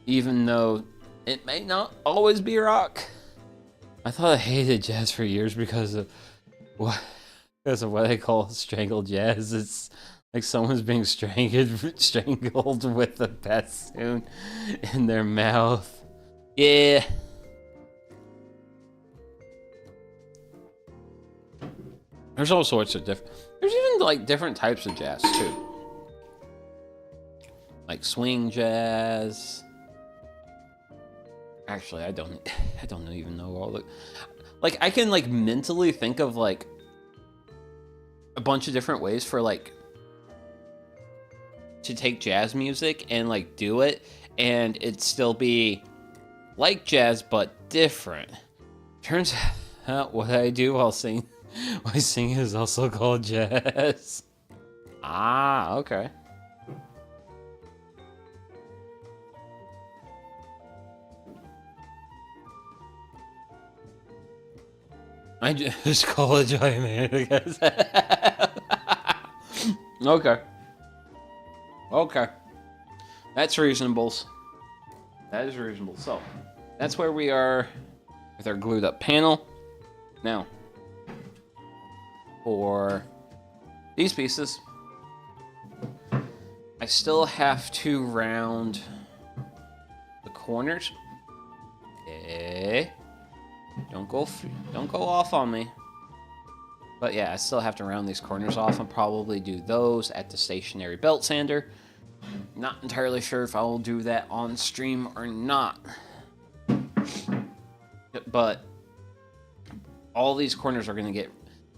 Even though it may not always be rock. I thought I hated jazz for years because of what I call strangled jazz. It's like someone's being strangled with a bassoon in their mouth. Yeah. There's all sorts of there's even like different types of jazz too. Like swing jazz. Actually, I don't even know all the, like, I can like mentally think of like a bunch of different ways for like to take jazz music and like do it and it still be like jazz but different. Turns out what I do while singing is also called jazz. Ah, okay. I just call it giant man, I guess. Okay. Okay. That's reasonable. That is reasonable. So, that's where we are with our glued up panel. Now, for these pieces, I still have to round the corners. Okay. Don't go off on me. But yeah, I still have to round these corners off and probably do those at the stationary belt sander. Not entirely sure if I will do that on stream or not. But all these corners are going to get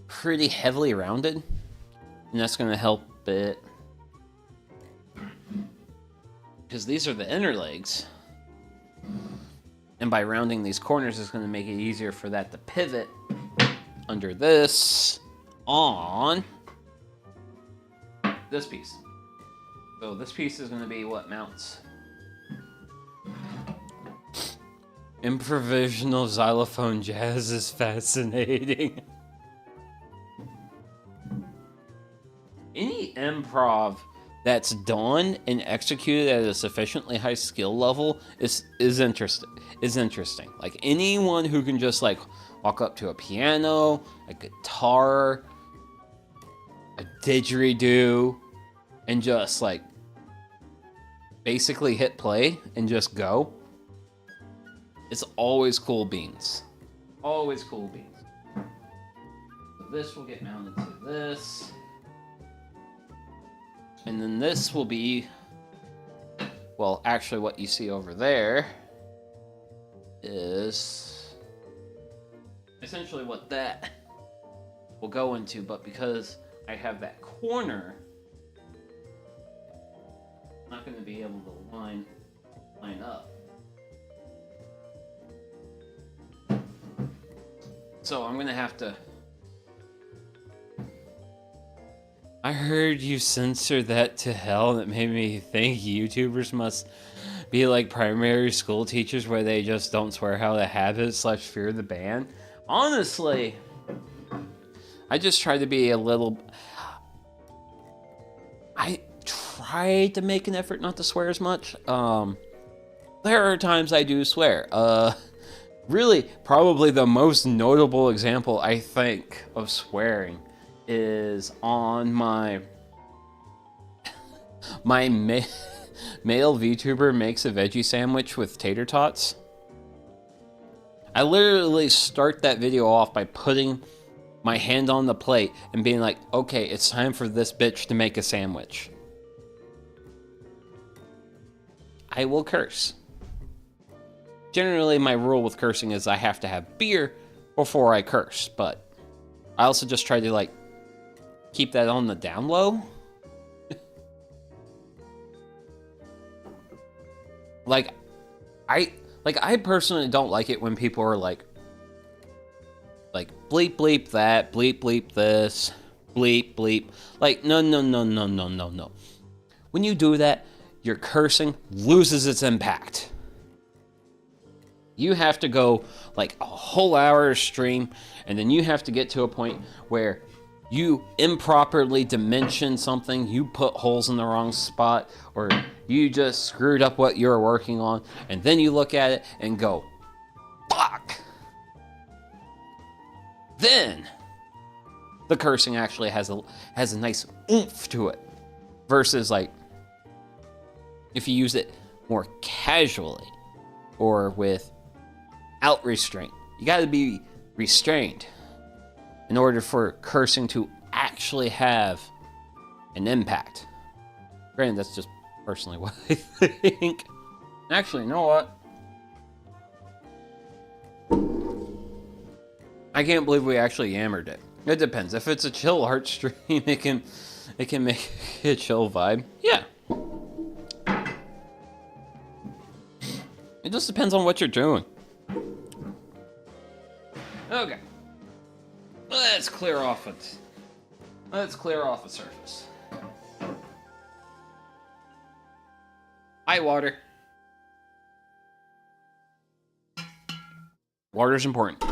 pretty heavily rounded, and that's going to help it. Because these are the inner legs. And by rounding these corners, it's going to make it easier for that to pivot under this on this piece. So this piece is going to be what mounts. Improvisational xylophone jazz is fascinating. Any improv that's done and executed at a sufficiently high skill level is interesting. Like anyone who can just like walk up to a piano, a guitar, a didgeridoo, and just like basically hit play and just go. It's always cool beans. Always cool beans. So this will get mounted to this. And then this will be, well, actually what you see over there is essentially what that will go into, but because I have that corner, I'm not going to be able to line up. So I'm going to have to... I heard you censor that to hell, and it made me think YouTubers must be like primary school teachers where they just don't swear out of habit / fear the ban. Honestly, I just try to be a little... I try to make an effort not to swear as much. There are times I do swear. Really, probably the most notable example, I think, of swearing is on my male VTuber makes a veggie sandwich with tater tots. I literally start that video off by putting my hand on the plate and being like, okay, it's time for this bitch to make a sandwich. I will curse. Generally, my rule with cursing is I have to have beer before I curse, but I also just try to like keep that on the down low. I personally don't like it when people are like bleep bleep that, bleep bleep this, bleep bleep. Like no. When you do that, your cursing loses its impact. You have to go like a whole hour of stream, and then you have to get to a point where you improperly dimension something, you put holes in the wrong spot, or you just screwed up what you're working on, and then you look at it and go, fuck! Then the cursing actually has a nice oomph to it, versus like if you use it more casually or without restraint. You gotta be restrained in order for cursing to actually have an impact. Granted, that's just personally what I think. Actually, you know what? I can't believe we actually yammered it. It depends. If it's a chill art stream, it can make a chill vibe. Yeah. It just depends on what you're doing. Okay. Let's clear off the surface. Hi, water. Water's important.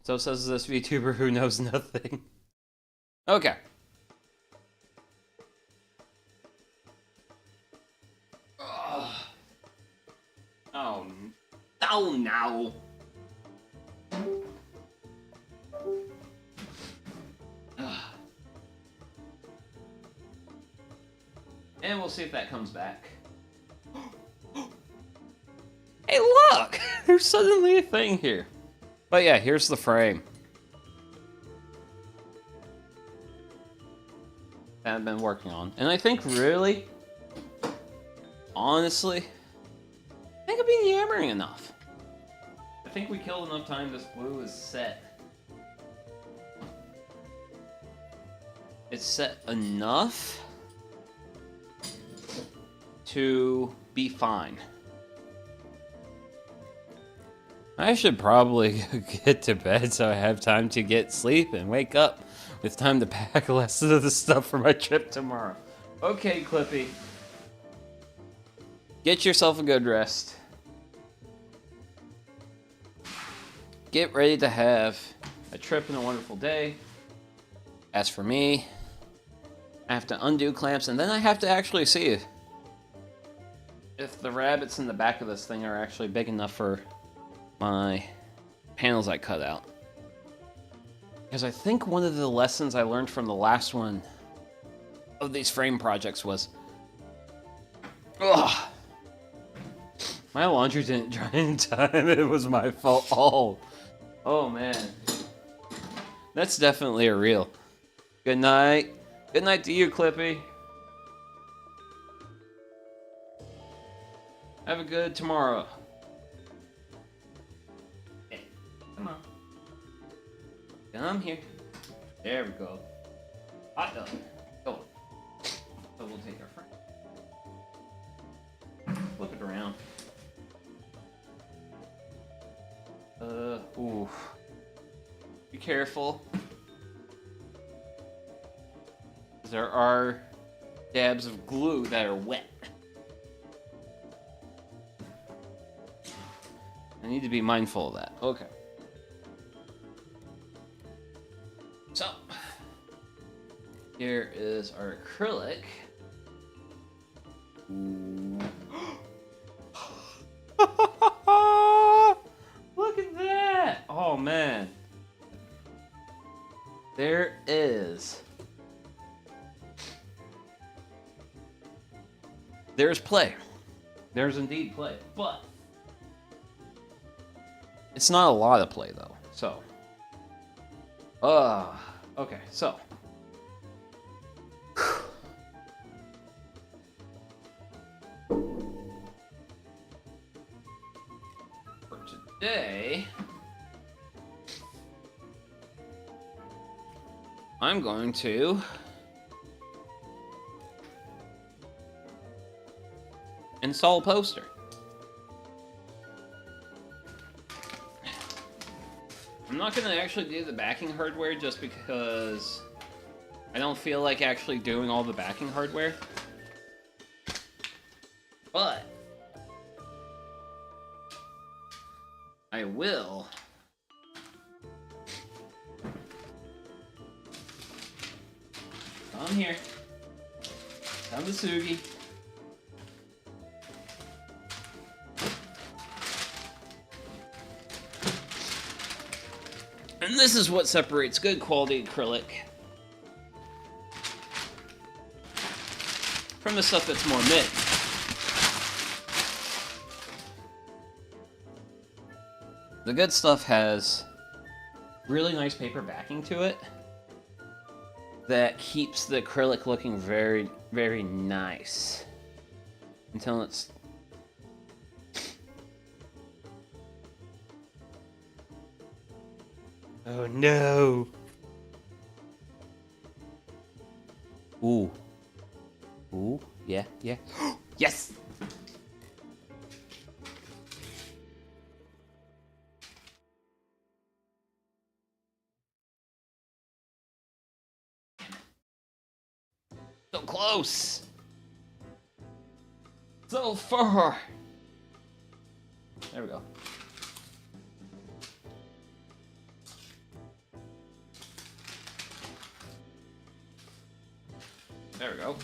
So says this VTuber who knows nothing. Okay. Oh no. And we'll see if that comes back. Hey, look! There's suddenly a thing here. But yeah, here's the frame. That I've been working on. And I think really, honestly, I think I've been yammering enough. I think we killed enough time. This blue is set. It's set enough to be fine. I should probably get to bed so I have time to get sleep and wake up with time to pack less of the stuff for my trip tomorrow. Okay, Clippy. Get yourself a good rest. Get ready to have a trip and a wonderful day. As for me, I have to undo clamps, and then I have to actually see if the rabbets in the back of this thing are actually big enough for my panels I cut out. Because I think one of the lessons I learned from the last one of these frame projects was, ugh, my laundry didn't dry in time. It was my fault. Oh man. That's definitely a real. Good night. Good night to you, Clippy. Have a good tomorrow. Hey, come on. Come here. There we go. Hot dog. Go. So we'll take our friend. Flip it around. Ooh. Be careful. There are dabs of glue that are wet. I need to be mindful of that. Okay. So, here is our acrylic. Ooh. Look at that! Oh man. There is. There's play. There's indeed play. But it's not a lot of play though. So. Okay, so. For today, I'm going to install a poster. I'm not going to actually do the backing hardware just because I don't feel like actually doing all the backing hardware. But I will come here. Come to Sugi. And this is what separates good quality acrylic from the stuff that's more mid. The good stuff has really nice paper backing to it that keeps the acrylic looking very, very nice until it's oh no. Ooh. Ooh, yeah, yeah. Yes! So close! So far! There we go. There we go.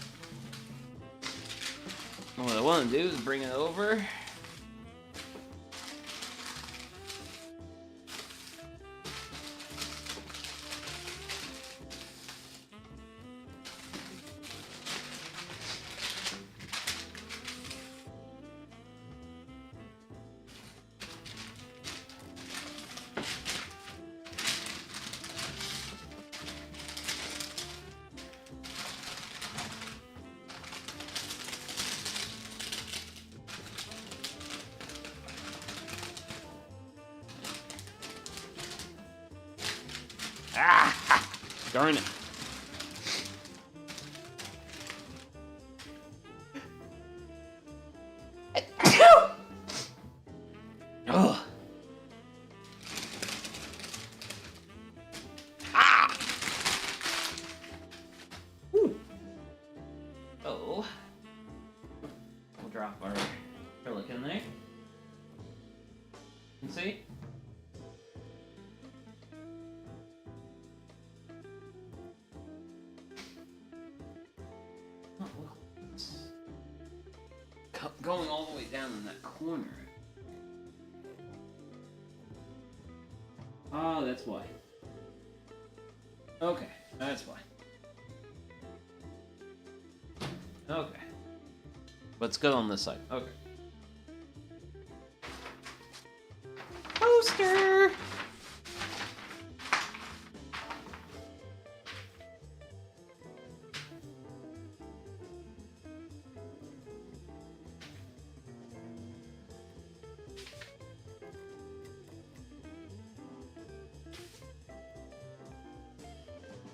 And what I want to do is bring it over. Ah! Darn it. Oh. Ah! Whew. So, we'll drop our acrylic in there. And see? going all the way down in that corner. Oh, that's why. Okay, that's why. Okay. But it's good on this side. Okay. Poster!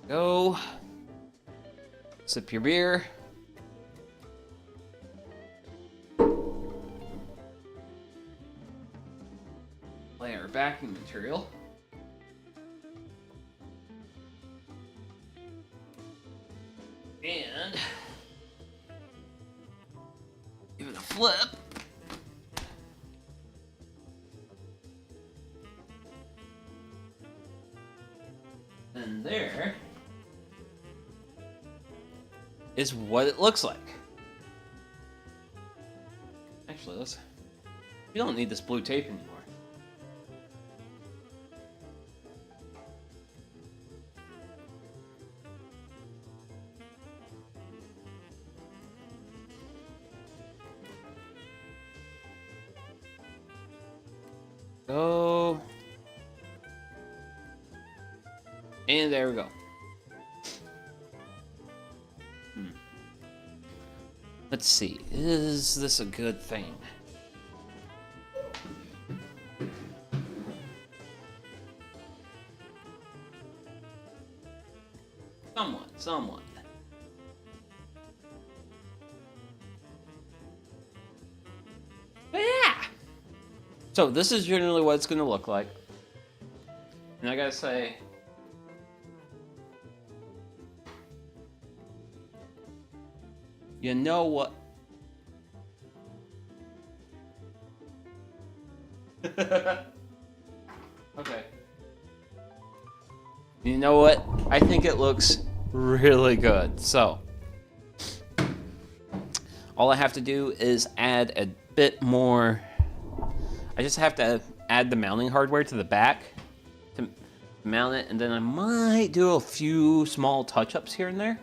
Go. Sip your beer. Lay our backing material. And give it a flip. And there is what it looks like. Actually, we don't need this blue tape anymore. Go. And there we go. Let's see. Is this a good thing? Somewhat. But yeah. So this is generally what it's going to look like. And I gotta say, you know what? Okay. You know what? I think it looks really good. So, all I have to do is add a bit more. I just have to add the mounting hardware to the back to mount it, and then I might do a few small touch-ups here and there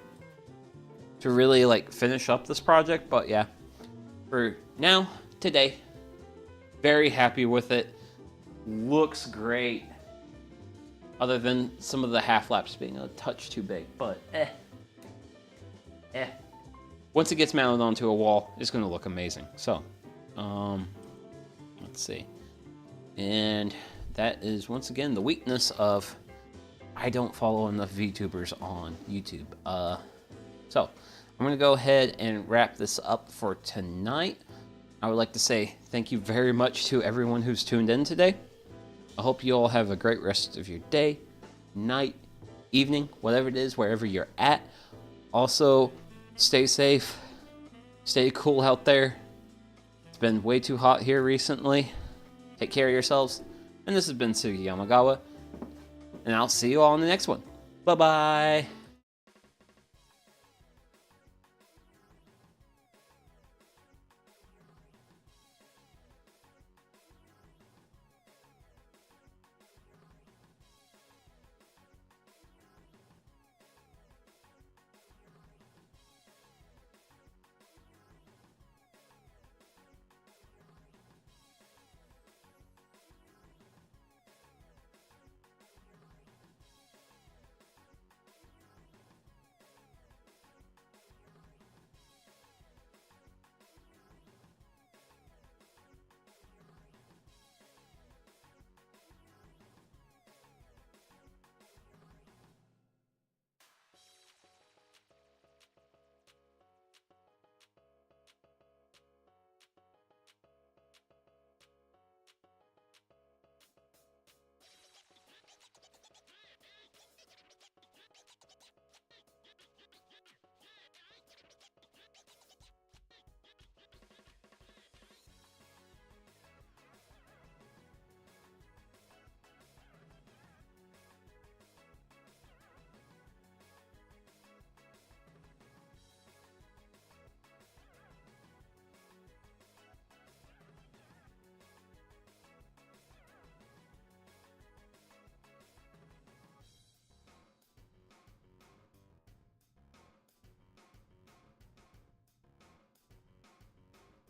to really like finish up this project. But yeah, for now, today, very happy with it. Looks great, other than some of the half laps being a touch too big, but once it gets mounted onto a wall, it's going to look amazing. So let's see. And that is once again the weakness of I don't follow enough VTubers on YouTube. So I'm going to go ahead and wrap this up for tonight. I would like to say thank you very much to everyone who's tuned in today. I hope you all have a great rest of your day, night, evening, whatever it is, wherever you're at. Also, stay safe, stay cool out there. It's been way too hot here recently. Take care of yourselves. And this has been Sugi Yamagawa. And I'll see you all in the next one. Bye-bye.